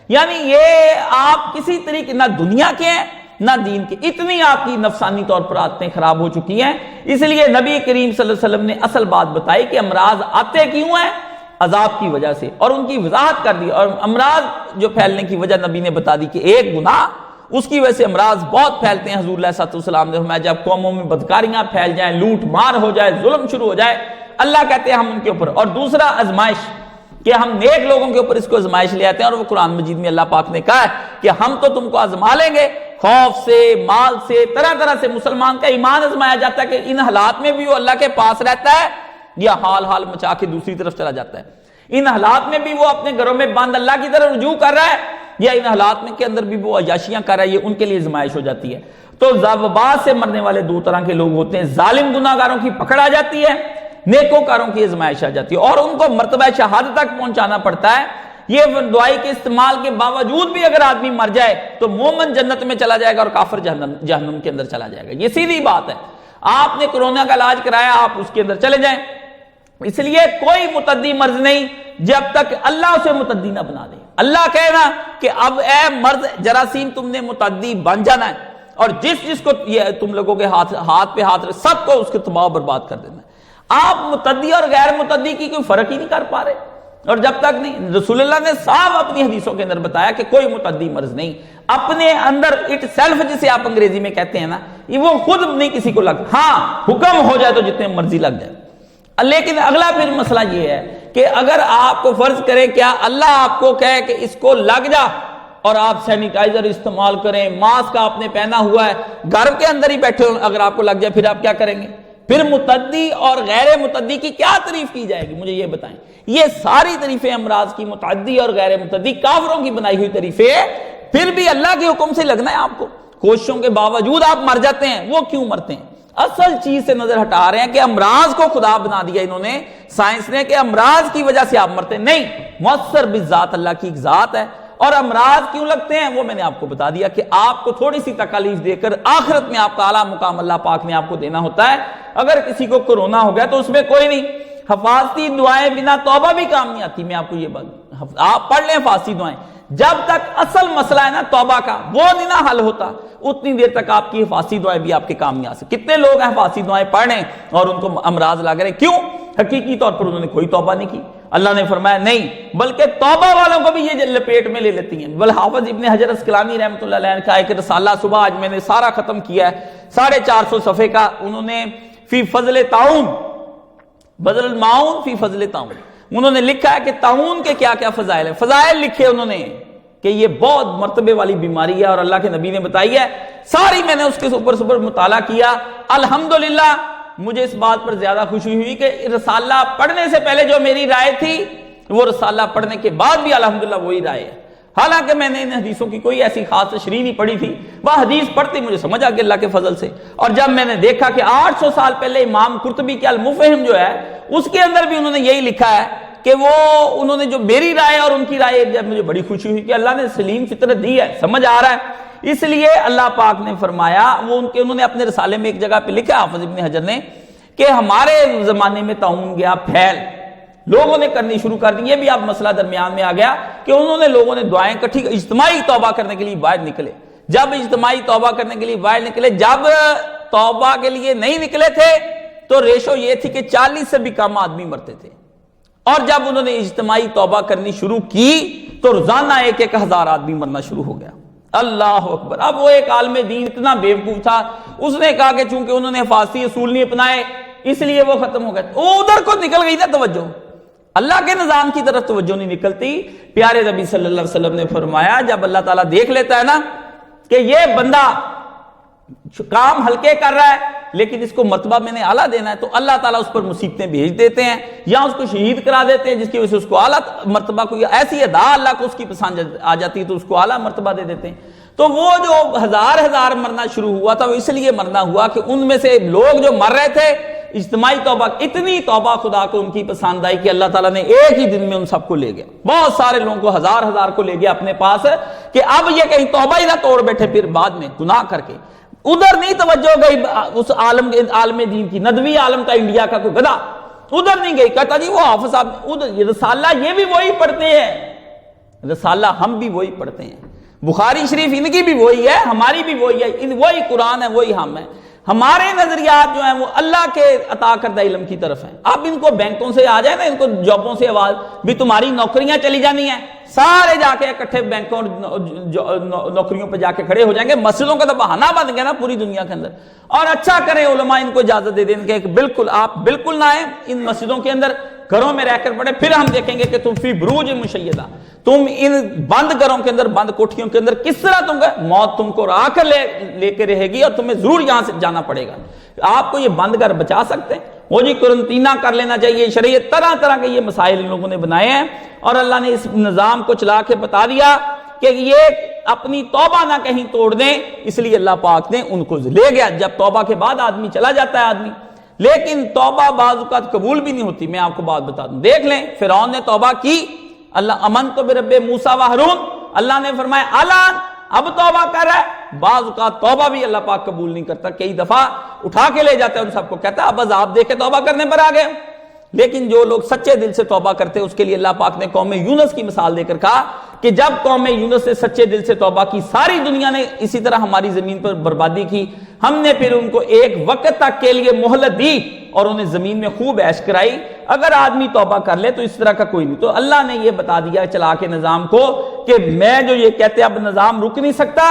S2: یعنی یہ آپ کسی طریقے نہ دنیا کے ہیں نہ دین کے, اتنی آپ کی نفسانی طور پر عادتیں خراب ہو چکی ہیں. اس لیے نبی کریم صلی اللہ علیہ وسلم نے اصل بات بتائی کہ امراض آتے کیوں ہیں؟ عذاب کی وجہ سے, اور ان کی وضاحت کر دی. اور امراض جو پھیلنے کی وجہ نبی نے بتا دی کہ ایک گناہ, اس کی وجہ سے امراض بہت پھیلتے ہیں. حضور علیہ السلام نے فرمایا جب قوموں میں بدکاریاں پھیل جائیں, لوٹ مار ہو جائے, ظلم شروع ہو جائے, اللہ کہتے ہیں ہم ان کے اوپر. اور دوسرا آزمائش, کہ ہم نیک لوگوں کے اوپر اس کو آزمائش لے آتے ہیں, اور وہ قرآن مجید میں اللہ پاک نے کہا ہے کہ ہم تو تم کو آزما لیں گے, خوف سے, مال سے, طرح طرح سے. مسلمان کا ایمان آزمایا جاتا ہے کہ ان حالات میں بھی وہ اللہ کے پاس رہتا ہے یا حال مچا کے دوسری طرف چلا جاتا ہے. ان حالات میں بھی وہ اپنے گھروں میں بند اللہ کی طرف رجوع کر رہا ہے یا ان حالات میں کے اندر بھی وہ عیاشیاں کر رہا ہے. یہ ان کے لیے آزمائش ہو جاتی ہے. تو وبا سے مرنے والے 2 طرح کے لوگ ہوتے ہیں. ظالم گناہگاروں کی پکڑ آ جاتی ہے, نیکوکاروں کی آزمائش آ جاتی ہے, اور ان کو مرتبہ شہادت تک پہنچانا پڑتا ہے. یہ دعائی کے استعمال کے باوجود بھی اگر آدمی مر جائے تو مومن جنت میں چلا جائے گا اور کافر جہنم کے اندر چلا جائے گا. یہ سیدھی بات ہے. آپ نے کورونا کا علاج کرایا, آپ اس کے اندر چلے جائیں. اس لیے کوئی متعدی مرض نہیں جب تک اللہ اسے متعدی نہ بنا دے. اللہ کہنا کہ اب اے مرض جراثیم تم نے متعدی بن جانا ہے, اور جس کو یہ تم لوگوں کے ہاتھ پہ ہاتھ سب کو اس کے تباہ برباد کر دینا ہے. آپ متعدی اور غیر متعدی کی کوئی فرق ہی نہیں کر پا رہے. اور جب تک نہیں, رسول اللہ نے صاحب اپنی حدیثوں کے اندر بتایا کہ کوئی متعدی مرض نہیں اپنے اندر اٹ سیلف, جسے آپ انگریزی میں کہتے ہیں نا, وہ خود نہیں کسی کو لگ. ہاں حکم ہو جائے تو جتنے مرضی لگ جائے. لیکن اگلا پھر مسئلہ یہ ہے کہ اگر آپ کو فرض کریں, کیا اللہ آپ کو کہے کہ اس کو لگ جا, اور آپ سینیٹائزر استعمال کریں, ماسک آپ نے پہنا ہوا ہے, گھر کے اندر ہی بیٹھے ہو, اگر آپ کو لگ جائے پھر آپ کیا کریں گے؟ پھر متعدی اور غیر متعدی کی کیا تعریف کی جائے گی؟ مجھے یہ بتائیں. یہ ساری تعریفیں امراض کی, متعدی اور غیر متعدی, کافروں کی بنائی ہوئی تعریفیں. پھر بھی اللہ کے حکم سے لگنا ہے آپ کو. کوششوں کے باوجود آپ مر جاتے ہیں. وہ کیوں مرتے ہیں؟ اصل چیز سے نظر ہٹا رہے ہیں کہ امراض کو خدا بنا دیا انہوں نے, سائنس نے, کہ امراض کی وجہ سے آپ مرتے نہیں. مؤثر بالذات اللہ کی ایک ذات ہے, اور امراض کیوں لگتے ہیں وہ میں نے آپ کو بتا دیا کہ آپ کو تھوڑی سی تکالیف دے کر آخرت میں آپ کا اعلیٰ مقام اللہ پاک نے آپ کو دینا ہوتا ہے. اگر کسی کو کورونا ہو گیا تو اس میں کوئی نہیں, حفاظتی دعائیں بنا توبہ بھی کام نہیں آتی. میں آپ کو یہ بات, آپ پڑھ لیں حفاظتی دعائیں, جب تک اصل مسئلہ ہے نا توبہ کا وہ نہیں نہ حل ہوتا اتنی دیر تک آپ کی حفاظتی دعائیں بھی آپ کے کام نہیں آ سکتی. کتنے لوگ ہیں حفاظتی دعائیں پڑھ رہے ہیں اور ان کو امراض لگ رہے ہیں, کیوں؟ حقیقی طور پر انہوں نے کوئی توبہ نہیں کی. اللہ نے فرمایا نہیں, بلکہ توبہ والوں کو بھی یہ لپیٹ میں لے لیتی ہیں. بل حافظ ابن حجر اسقلانی رحمۃ اللہ علیہ نے کہا کہ رسالہ صبح آج میں نے سارا ختم کیا ہے, 450 صفحے کا. انہوں نے فی فضل تعاون, بدل المعون فی فضل تعاون, انہوں نے لکھا ہے کہ تعاون کے کیا کیا فضائل ہیں. فضائل لکھے انہوں نے کہ یہ بہت مرتبے والی بیماری ہے اور اللہ کے نبی نے بتائی ہے. ساری میں نے اس کے اوپر مطالعہ کیا. الحمدللہ مجھے اس بات پر زیادہ خوشی ہوئی کہ رسالہ پڑھنے سے پہلے جو میری رائے تھی وہ رسالہ پڑھنے کے بعد بھی الحمدللہ وہی رائے ہے. حالانکہ میں نے ان حدیثوں کی کوئی ایسی خاص تشریح نہیں پڑھی تھی, وہ حدیث پڑھتی مجھے سمجھ آ گیا اللہ کے فضل سے. اور جب میں نے دیکھا کہ 800 سال پہلے امام قرطبی کے المفہم جو ہے اس کے اندر بھی انہوں نے یہی لکھا ہے کہ وہ انہوں نے جو میری رائے اور ان کی رائے, جب مجھے بڑی خوشی ہوئی کہ اللہ نے سلیم فطرت دی ہے, سمجھ آ رہا ہے. اس لیے اللہ پاک نے فرمایا, وہ انہوں نے اپنے رسالے میں ایک جگہ پہ لکھا حافظ ابن حجر نے, کہ ہمارے زمانے میں تعاون گیا پھیل, لوگوں نے کرنی شروع کر دی. یہ بھی اب مسئلہ درمیان میں آ گیا کہ انہوں نے لوگوں نے دعائیں کٹھی, اجتماعی توبہ کرنے کے لیے باہر نکلے. جب اجتماعی توبہ کرنے کے لیے باہر نکلے, جب توبہ کے لیے نہیں نکلے تھے تو ریشو یہ تھی کہ 40 سے بھی کم آدمی مرتے تھے. اور جب انہوں نے اجتماعی توبہ کرنی شروع کی تو روزانہ 1,000 آدمی مرنا شروع ہو گیا. اللہ اکبر. اب وہ ایک عالم دین اتنا بیوقوف تھا, اس نے کہا کہ چونکہ انہوں نے حفاظتی اصول نہیں اپنائے اس لیے وہ ختم ہو گئے. وہ ادھر کو نکل گئی نا توجہ, اللہ کے نظام کی طرف توجہ نہیں نکلتی. پیارے نبی صلی اللہ علیہ وسلم نے فرمایا جب اللہ تعالیٰ دیکھ لیتا ہے نا کہ یہ بندہ کام ہلکے کر رہا ہے لیکن اس کو مرتبہ میں نے اعلیٰ دینا ہے, تو اللہ تعالیٰ اس پر مصیبتیں بھیج دیتے ہیں یا اس کو شہید کرا دیتے ہیں, جس کی وجہ سے اس کو اعلیٰ مرتبہ, کوئی ایسی ادا اللہ کو اس کی پسند آ جاتی ہے تو اس کو اعلیٰ مرتبہ دے دیتے ہیں. تو وہ جو ہزار مرنا شروع ہوا تھا وہ اس لیے مرنا ہوا کہ ان میں سے لوگ جو مر رہے تھے اجتماعی توبہ, اتنی توبہ خدا کو ان کی پسند آئی کہ اللہ تعالیٰ نے ایک ہی دن میں ان سب کو لے گیا. بہت سارے لوگوں کو ہزار کو لے گیا اپنے پاس کہ اب یہ کہیں توبہ ہی نہ توڑ بیٹھے پھر بعد میں گناہ کر کے. ادھر نہیں توجہ گئی اس عالم دین کی, ندوی عالم کا, انڈیا کا کوئی گدھا ادھر نہیں گئی. کہتا جی وہ حافظ صاحب ادھر رسالہ یہ بھی وہی پڑھتے ہیں, رسالہ ہم بھی وہی پڑھتے ہیں, بخاری شریف ان کی بھی وہی ہے, ہماری بھی وہی ہے, وہی قرآن ہے, وہی ہم ہیں. ہمارے نظریات جو ہیں وہ اللہ کے عطا کردہ علم کی طرف ہیں. اب ان کو بینکوں سے آ جائے نا, ان کو جابوں سے آواز بھی تمہاری نوکریاں چلی جانی ہیں, سارے جا کے اکٹھے بینکوں نوکریوں پہ جا کے کھڑے ہو جائیں گے. مسجدوں کا تو بہانہ بن گیا نا پوری دنیا کے اندر. اور اچھا کریں علماء ان کو اجازت دے دیں کہ بالکل آپ بالکل نہ آئیں ان مسجدوں کے اندر, گھروں میں رہ کر پڑھیں, پھر ہم دیکھیں گے کہ تم فی بروج مشیدہ, تم ان بند گھروں کے اندر, بند کوٹھیوں کے اندر کس طرح تم گئے, موت تم کو آ کر لے کے رہے گی اور تمہیں ضرور یہاں سے جانا پڑے گا. آپ کو یہ بند گھر بچا سکتے ہیں, وہ جی قرنطینہ کر لینا چاہیے, شریعت طرح کے یہ مسائل ان لوگوں نے بنائے ہیں. اور اللہ نے اس نظام کو چلا کے بتا دیا کہ یہ اپنی توبہ نہ کہیں توڑ دیں, اس لیے اللہ پاک نے ان کو لے گیا. جب توبہ کے بعد آدمی چلا جاتا ہے آدمی, لیکن توبہ بعض اوقات قبول بھی نہیں ہوتی. میں آپ کو بات بتا دوں, دیکھ لیں فرعون نے توبہ کی, اللہ امنت برب موسیٰ و ہارون, اللہ نے فرمایا الان اب توبہ کر رہا ہے. بعض اوقات توبہ بھی اللہ پاک قبول نہیں کرتا, کئی دفعہ اٹھا کے لے جاتا ہے ان سب کو, کہتا ہے اب عذاب دے کے توبہ کرنے پر آ گئے. لیکن جو لوگ سچے دل سے توبہ کرتے ہیں اس کے لیے اللہ پاک نے قوم یونس کی مثال دے کر کہا کہ جب قوم یونس نے سچے دل سے توبہ کی, ساری دنیا نے اسی طرح ہماری زمین پر بربادی کی, ہم نے پھر ان کو ایک وقت تک کے لیے مہلت دی اور انہیں زمین میں خوب عیش کرائی. اگر آدمی توبہ کر لے تو اس طرح کا کوئی نہیں. تو اللہ نے یہ بتا دیا چلا کے نظام کو کہ میں جو یہ کہتے اب نظام رک نہیں سکتا,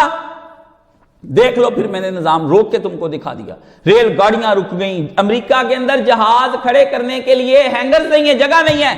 S2: دیکھ لو پھر میں نے نظام روک کے تم کو دکھا دیا. ریل گاڑیاں رک گئیں, امریکہ کے اندر جہاز کھڑے کرنے کے لیے ہینگر نہیں ہے, جگہ نہیں ہے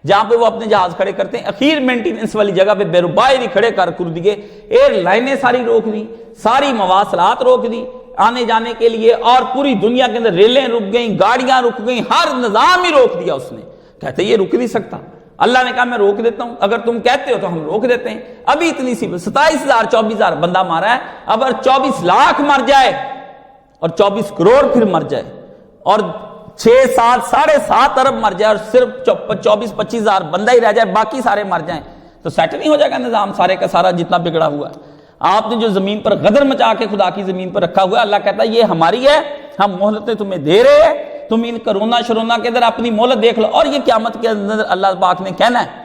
S2: جہاں پہ وہ اپنے جہاز کھڑے کرتے ہیں. اخیر مینٹیننس والی جگہ پہ بیروبائر ہی کھڑے کر دیے, ایئر لائنیں ساری روک دی, ساری مواصلات روک دی آنے جانے کے لیے, اور پوری دنیا کے اندر ریلیں رک گئیں, گاڑیاں رک گئیں, ہر نظام ہی روک دیا اس نے. کہتے یہ رک نہیں سکتا. اللہ نے کہا میں روک دیتا ہوں, اگر تم کہتے ہو تو ہم روک دیتے ہیں. ابھی اتنی سی 27,000 24,000 بندہ مارا ہے, اگر 24 لاکھ مر جائے اور 24 کروڑ پھر مر جائے اور 6-7 7.5 ارب مر جائے اور صرف 24-25 ہزار بندہ ہی رہ جائے, باقی سارے مر جائیں, تو سیٹ نہیں ہو جائے گا نظام سارے کا سارا جتنا بگڑا ہوا ہے؟ آپ نے جو زمین پر غدر مچا کے خدا کی زمین پر رکھا ہوا ہے، اللہ کہتا ہے یہ ہماری ہے، ہم مہلتیں تمہیں دے رہے ہیں، تم ان کرونا شرونا کے اندر اپنی مہلت دیکھ لو، اور یہ قیامت کے اندر اللہ پاک نے کہنا ہے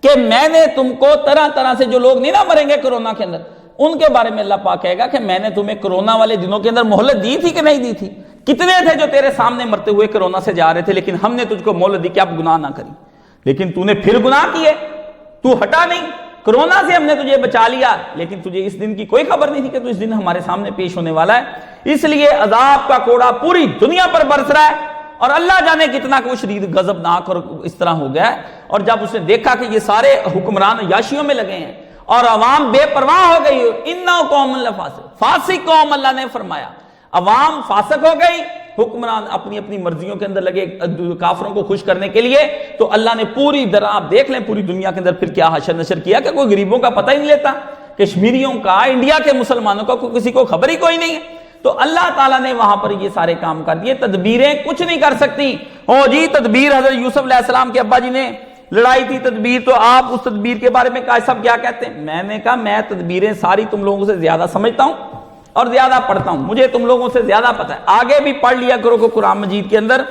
S2: کہ میں نے تم کو طرح طرح سے جو لوگ نہیں نہ مریں گے کرونا کے اندر، ان کے بارے میں اللہ پاک کہے گا کہ میں نے تمہیں کرونا والے دنوں کے اندر مہلت دی تھی کہ نہیں دی تھی؟ کتنے تھے جو تیرے سامنے مرتے ہوئے کرونا سے جا رہے تھے، لیکن ہم نے تجھ کو مہلت دی کہ اب گناہ نہ کری، لیکن تو نے پھر گناہ کیے، تو ہٹا نہیں۔ کرونا سے ہم نے تجھے بچا لیا، لیکن تجھے اس دن کی کوئی خبر نہیں تھی کہ تو اس دن ہمارے سامنے پیش ہونے والا ہے۔ اس لیے عذاب کا کوڑا پوری دنیا پر برس رہا ہے، اور اللہ جانے کتنا کہ وہ شدید غضبناک اور اس طرح ہو گیا ہے۔ اور جب اس نے دیکھا کہ یہ سارے حکمران عیاشیوں میں لگے ہیں اور عوام بے پرواہ ہو گئی، اِنَّهُ قَوْمٌ لَفَاسِقٌ، فاسق قوم اللہ نے فرمایا، عوام فاسق ہو گئی، حکمران اپنی اپنی مرضیوں کے اندر لگے کافروں کو خوش کرنے کے لیے، تو اللہ نے پوری طرح آپ دیکھ لیں پوری دنیا کے اندر پھر کیا حشر نشر کیا کہ کوئی غریبوں کا پتہ ہی نہیں لیتا، کشمیریوں کا، انڈیا کے مسلمانوں کا کسی کو خبر ہی کوئی نہیں ہے۔ تو اللہ تعالیٰ نے وہاں پر یہ سارے کام کر دیے، تدبیریں کچھ نہیں کر سکتی۔ جی تدبیر حضرت یوسف علیہ السلام کے ابا جی نے لڑائی تھی تدبیر، تو آپ اس تدبیر کے بارے میں سب کیا کہتے ہیں؟ میں نے کہا میں تدبیریں ساری تم لوگوں سے زیادہ سمجھتا ہوں اور زیادہ پڑھتا ہوں، مجھے تم لوگوں سے زیادہ پتہ ہے۔ آگے بھی پڑھ لیا کرو کہ قرآن مجید کے اندر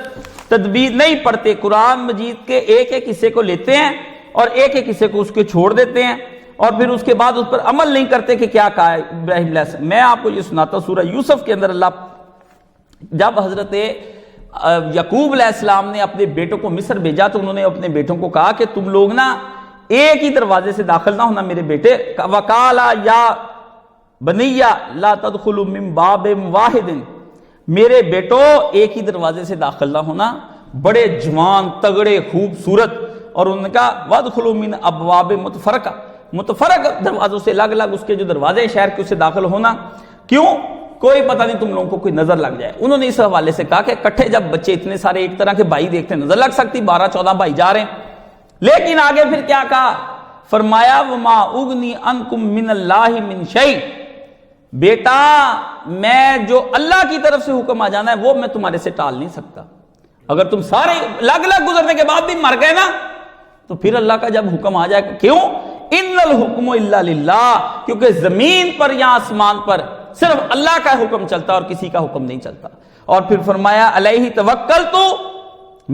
S2: تدبیر نہیں پڑھتے، قرآن مجید کے ایک ایک حصے کو لیتے ہیں اور ایک ایک حصے کو اس کے چھوڑ دیتے ہیں، اور پھر اس کے بعد اس پر عمل نہیں کرتے کہ کیا کہا ہے ابراہیم علیہ السلام۔ میں آپ کو یہ سناتا ہوں، سورہ یوسف کے اندر اللہ جب حضرت یعقوب علیہ السلام نے اپنے بیٹوں کو مصر بھیجا تو انہوں نے اپنے بیٹوں کو کہا کہ تم لوگ نا ایک ہی دروازے سے داخل نہ ہونا میرے بیٹے، وقالا یا بنیا لا تدخلوا من باب واحد، میرے بیٹو ایک ہی دروازے سے داخل نہ ہونا، بڑے جوان تگڑے خوبصورت، اور انہوں نے کہا وادخلوا من ابواب متفرقہ، متفرق دروازوں سے الگ الگ اس کے جو دروازے شہر کے اسے داخل ہونا، کیوں؟ کوئی پتہ نہیں تم لوگوں کو کوئی نظر لگ جائے۔ انہوں نے اس حوالے سے کہا کہ کٹھے جب بچے اتنے سارے ایک طرح کے بھائی دیکھتے نظر لگ سکتی، 12-14 بھائی جا رہے ہیں، لیکن آگے پھر کیا کہا؟ فرمایا وما اغنی عنکم من اللہ من شیء، بیٹا میں جو اللہ کی طرف سے حکم آ جانا ہے وہ میں تمہارے سے ٹال نہیں سکتا۔ اگر تم سارے الگ الگ گزرنے کے بعد بھی مر گئے نا تو پھر اللہ کا جب حکم آ جائے، کیوں؟ ان الحکم الا للہ، کیونکہ زمین پر یا آسمان پر صرف اللہ کا حکم چلتا اور کسی کا حکم نہیں چلتا۔ اور پھر فرمایا علیہ توکلت،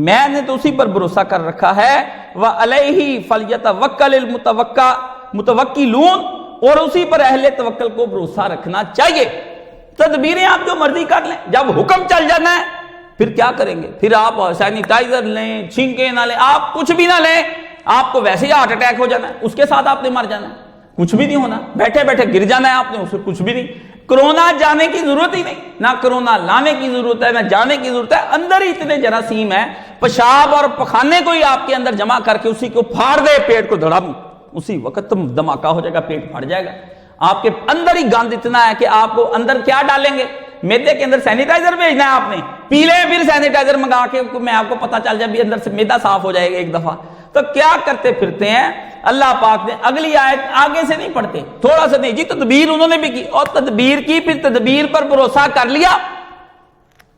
S2: میں نے تو اسی پر بھروسہ کر رکھا ہے، وعلیہ فلیتوکل المتوکلون، اور اسی پر اہل توکل کو بھروسہ رکھنا چاہیے۔ تدبیریں آپ جو مرضی کر لیں، جب حکم چل جانا ہے پھر کیا کریں گے؟ پھر آپ سینیٹائزر لیں، چھینکیں نہ لیں، آپ کچھ بھی نہ لیں، آپ کو ویسے ہی ہارٹ اٹیک ہو جانا ہے، اس کے ساتھ آپ نے مر جانا ہے، کچھ بھی نہیں ہونا، بیٹھے بیٹھے گر جانا ہے آپ نے، اس سے کچھ بھی نہیں۔ کرونا جانے کی ضرورت ہی نہیں، نہ کرونا لانے کی ضرورت ہے، نہ جانے کی ضرورت ہے، اندر ہی اتنے جراثیم ہیں، پیشاب اور پخانے کو ہی آپ کے اندر جمع کر کے اسی کو پھاڑ دے پیٹ کو دھڑم، اسی وقت تم دھماکہ ہو جائے گا، پیٹ پھٹ جائے گا۔ آپ کے اندر ہی گند اتنا ہے کہ آپ کو اندر کیا ڈالیں گے؟ میدے کے اندر سینیٹائزر بھیجنا ہے آپ نے، پی لیں پھر سینیٹائزر منگا کے، میں آپ کو پتہ چل جائے بھی اندر سے میدا صاف ہو جائے گا ایک دفعہ۔ تو کیا کرتے پھرتے ہیں؟ اللہ پاک نے اگلی آیت آگے سے نہیں پڑھتے، تھوڑا سا نہیں جی، تدبیر انہوں نے بھی کی، اور تدبیر کی، پھر تدبیر پر بھروسہ کر لیا،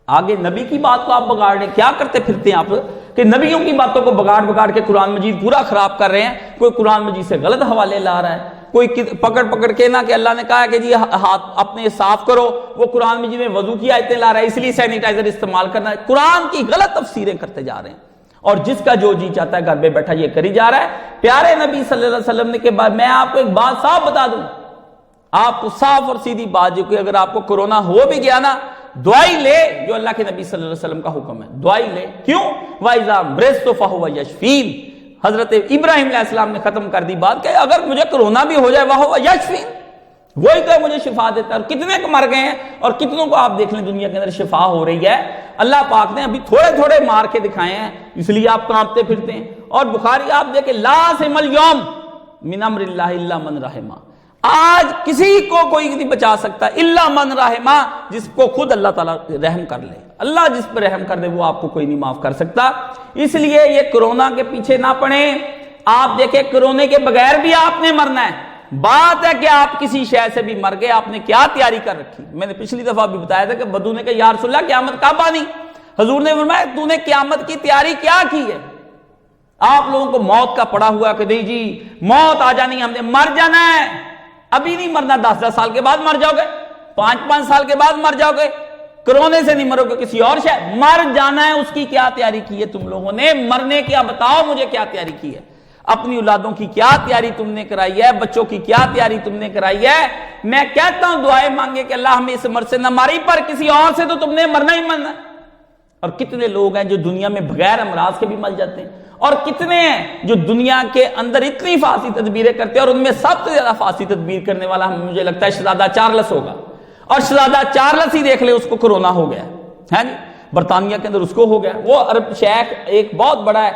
S2: آگے نبی کی بات کو آپ بگاڑ رہے ہیں۔ کیا کرتے پھرتے ہیں آپ کہ نبیوں کی باتوں کو بگاڑ کے قرآن مجید پورا خراب کر رہے ہیں، کوئی قرآن مجید سے غلط حوالے لا رہا ہے، کوئی پکڑ کے نہ کہ اللہ نے کہا کہ جی ہاتھ اپنے صاف کرو، وہ قرآن مجید میں وضو کی آیتیں لا رہا ہے، اس لیے سینیٹائزر استعمال کرنا ہے، قرآن کی غلط تفسیریں کرتے جا رہے ہیں، اور جس کا جو جی چاہتا ہے گھر میں بیٹھا یہ کری جا رہا ہے۔ پیارے نبی صلی اللہ علیہ وسلم نے کے بعد میں آپ کو ایک بات صاف بتا دوں، آپ کو صاف اور سیدھی بات، جو کہ اگر آپ کو کورونا ہو بھی گیا نا، دعائی لے جو اللہ کے نبی صلی اللہ علیہ وسلم کا حکم ہے، دعائی لے، کیوں؟ وَإِذَا مَرِضْتُ فَهُوَ يَشْفِينِ، حضرت ابراہیم علیہ السلام نے ختم کر دی بات کہ اگر مجھے کورونا بھی ہو جائے وَهُوَ يَشْفِينِ، وہی تو مجھے شفا دیتا ہے، اور کتنے کو مر گئے ہیں، اور کتنوں کو آپ دیکھ لیں دنیا کے اندر شفا ہو رہی ہے، اللہ پاک نے ابھی تھوڑے تھوڑے مار کے دکھائے ہیں، اس لیے آپ کانپتے پھرتے ہیں۔ اور بخاری آپ دیکھیں، لا سم اليوم من امر اللہ الا من رحمہ، آج کسی کو کوئی نہیں بچا سکتا الا من رحمہ، جس کو خود اللہ تعالیٰ رحم کر لے، اللہ جس پر رحم کر دے وہ آپ کو کوئی نہیں معاف کر سکتا۔ اس لیے یہ کرونا کے پیچھے نہ پڑیں، آپ دیکھیں کرونے کے بغیر بھی آپ نے مرنا ہے، بات ہے کہ آپ کسی شے سے بھی مر گئے، آپ نے کیا تیاری کر رکھی؟ میں نے پچھلی دفعہ بھی بتایا تھا کہ بدو نے کہا یا رسول اللہ قیامت کب آنی؟ حضور نے فرمایا تو نے قیامت کی تیاری کیا کی ہے؟ آپ لوگوں کو موت کا پڑا ہوا کہ نہیں جی موت آ جانی، ہم نے مر جانا ہے، ابھی نہیں مرنا، 10 سال کے بعد مر جاؤ گے، 5 سال کے بعد مر جاؤ گے، کرونے سے نہیں مرو گے، کسی اور شاید مر جانا ہے، اس کی کیا تیاری کی ہے تم لوگوں نے؟ مرنے کی بتاؤ مجھے کیا تیاری کی ہے؟ اپنی اولادوں کی کیا تیاری تم نے کرائی ہے؟ بچوں کی کیا تیاری تم نے کرائی ہے؟ میں کہتا ہوں دعائیں مانگے کہ اللہ ہمیں اس مرض سے نہ ماری، پر کسی اور سے تو تم نے مرنا ہی مرنا ہے۔ اور کتنے لوگ ہیں جو دنیا میں بغیر امراض کے بھی مر جاتے ہیں، اور کتنے ہیں جو دنیا کے اندر اتنی فاسد تدبیریں کرتے ہیں، اور ان میں سب سے زیادہ فاسد تدبیر کرنے والا مجھے لگتا ہے شہزادہ چارلس ہوگا، اور شہزادہ چارلس ہی دیکھ لے اس کو کرونا ہو گیا ہے جی، برطانیہ کے اندر اس کو ہو گیا، وہ عرب شیخ ایک بہت بڑا ہے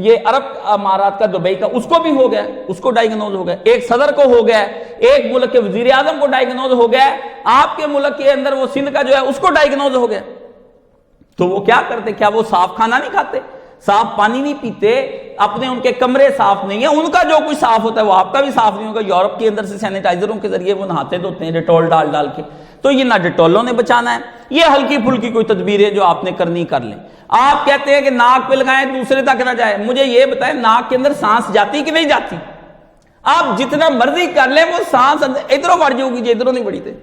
S2: یہ عرب امارات کا دبئی کا، اس کو بھی ہو گیا، اس کو ڈائیگنوز ہو گیا، ایک صدر کو ہو گیا، ایک ملک کے وزیر اعظم کو ڈائیگنوز ہو گیا، آپ کے ملک کے اندر وہ سندھ کا جو ہے اس کو ڈائیگنوز ہو گیا۔ تو وہ کیا کرتے؟ کیا وہ صاف کھانا نہیں کھاتے، صاف پانی نہیں پیتے، اپنے ان کے کمرے صاف نہیں ہیں، ان کا جو کچھ صاف ہوتا ہے وہ آپ کا بھی صاف نہیں ہوگا۔ یورپ کے اندر سے سینیٹائزروں کے ذریعے وہ نہاتے دھوتے ہیں ڈیٹول ڈال کے، تو یہ نہ ڈیٹولوں نے بچانا ہے، یہ ہلکی پھلکی کوئی تدبیریں جو آپ نے کرنی کر لیں۔ آپ کہتے ہیں کہ ناک پہ لگائیں دوسرے تک نہ جائے، مجھے یہ بتائیں ناک کے اندر سانس جاتی کہ نہیں جاتی؟ آپ جتنا مرضی کر لیں وہ سانس ادھروں بڑھ جائے گی، ادھروں نہیں بڑھی تھے،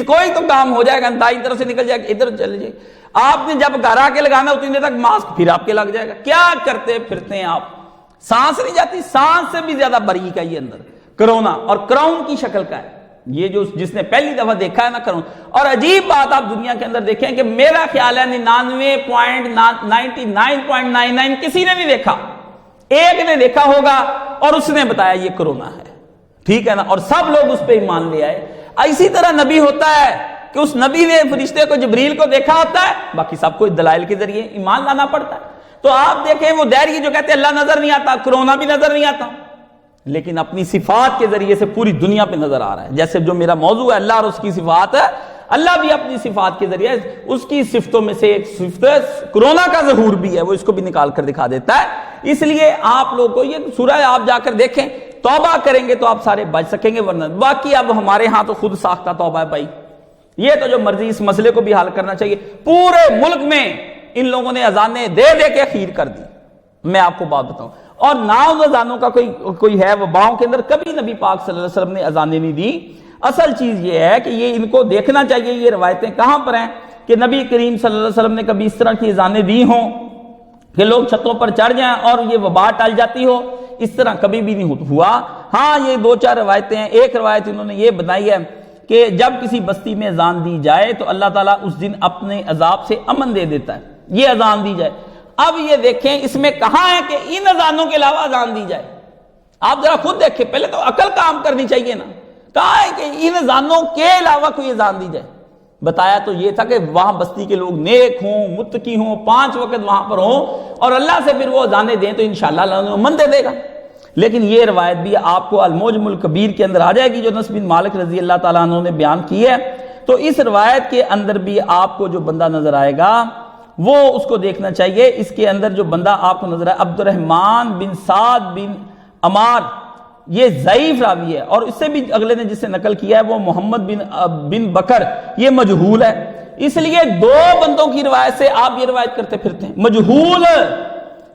S2: کوئی تو کام ہو جائے گا، انتہائی طرف سے نکل جائے گا، ادھر چلے جائے گا۔ آپ نے جب گھر آ کے لگانا اتنی دیر تک ماسک پھر آپ کے لگ جائے گا۔ کیا کرتے پھرتے ہیں آپ؟ سانس نہیں جاتی، سانس سے بھی زیادہ بری کا یہ اندر کرونا، اور کراؤن کی شکل کا ہے یہ، جو جس نے پہلی دفعہ دیکھا ہے نا کراؤن۔ اور عجیب بات آپ دنیا کے اندر دیکھیں کہ میرا خیال ہے 99.9999 کسی نے نہیں دیکھا، ایک نے دیکھا ہوگا اور اس نے بتایا یہ کرونا ہے، ٹھیک ہے نا، اور سب لوگ اس پہ ایمان لے آئے۔ اسی طرح نبی ہوتا ہے کہ اس نبی نے فرشتے کو جبریل کو دیکھا ہوتا ہے، باقی سب کو دلائل کے ذریعے ایمان لانا پڑتا ہے۔ تو آپ دیکھیں وہ دہری جو کہتے ہیں اللہ نظر نہیں آتا، کرونا بھی نظر نہیں آتا، لیکن اپنی صفات کے ذریعے سے پوری دنیا پہ نظر آ رہا ہے۔ جیسے جو میرا موضوع ہے اللہ اور اس کی صفات ہے، اللہ بھی اپنی صفات کے ذریعے اس کی صفتوں میں سے ایک صفت کرونا کا ظہور بھی ہے، وہ اس کو بھی نکال کر دکھا دیتا ہے۔ اس لیے آپ لوگوں کو یہ سورہ آپ جا کر دیکھیں، توبہ کریں گے تو آپ سارے بچ سکیں گے، ورنہ باقی اب ہمارے ہاں تو خود ساختہ توبہ ہے بھائی، یہ تو جو مرضی اس مسئلے کو بھی حل کرنا چاہیے۔ پورے ملک میں ان لوگوں نے اذانیں دے دے کے اخیر کر دی، میں آپ کو بات بتاؤں، اور نہ ان اذانوں کا کوئی ہے وباؤں کے اندر کبھی نبی پاک صلی اللہ علیہ وسلم نے اذانیں نہیں دی۔ اصل چیز یہ ہے کہ یہ ان کو دیکھنا چاہیے یہ روایتیں کہاں پر ہیں کہ نبی کریم صلی اللہ علیہ وسلم نے کبھی اس طرح کی اذانیں دی ہوں کہ لوگ چھتوں پر چڑھ جائیں اور یہ وبا ٹل جاتی ہو، اس طرح کبھی بھی نہیں ہوا۔ ہاں یہ 2-4 روایتیں ہیں، ایک روایت انہوں نے یہ بنائی ہے کہ جب کسی بستی میں اذان دی جائے تو اللہ تعالیٰ اس دن اپنے عذاب سے امن دے دیتا ہے، یہ اذان دی جائے۔ اب یہ دیکھیں اس میں کہاں ہے کہ ان اذانوں کے علاوہ اذان دی جائے؟ آپ ذرا خود دیکھیں، پہلے تو عقل کام کرنی چاہیے نا، کہاں ہے کہ ان اذانوں کے علاوہ کوئی اذان دی جائے؟ بتایا تو یہ تھا کہ وہاں بستی کے لوگ نیک ہوں، متقی ہوں، 5 وقت وہاں پر ہوں، اور اللہ سے پھر وہ اذانیں دیں تو انشاءاللہ اللہ انہیں امن دے دے گا۔ لیکن یہ روایت بھی آپ کو الموجم الکبیر کے اندر آ جائے گی جو انس بن مالک رضی اللہ تعالیٰ عنہ نے بیان کی ہے۔ تو اس روایت کے اندر بھی آپ کو جو بندہ نظر آئے گا وہ اس کو دیکھنا چاہیے۔ اس کے اندر جو بندہ آپ کو نظر آئے عبد الرحمن بن سعد بن عمار، یہ ضعیف راوی ہے، اور اس سے بھی اگلے نے جس سے نقل کیا ہے وہ محمد بن بکر، یہ مجہول ہے۔ اس لیے 2 بندوں کی روایت سے آپ یہ روایت کرتے پھرتے ہیں، مجہول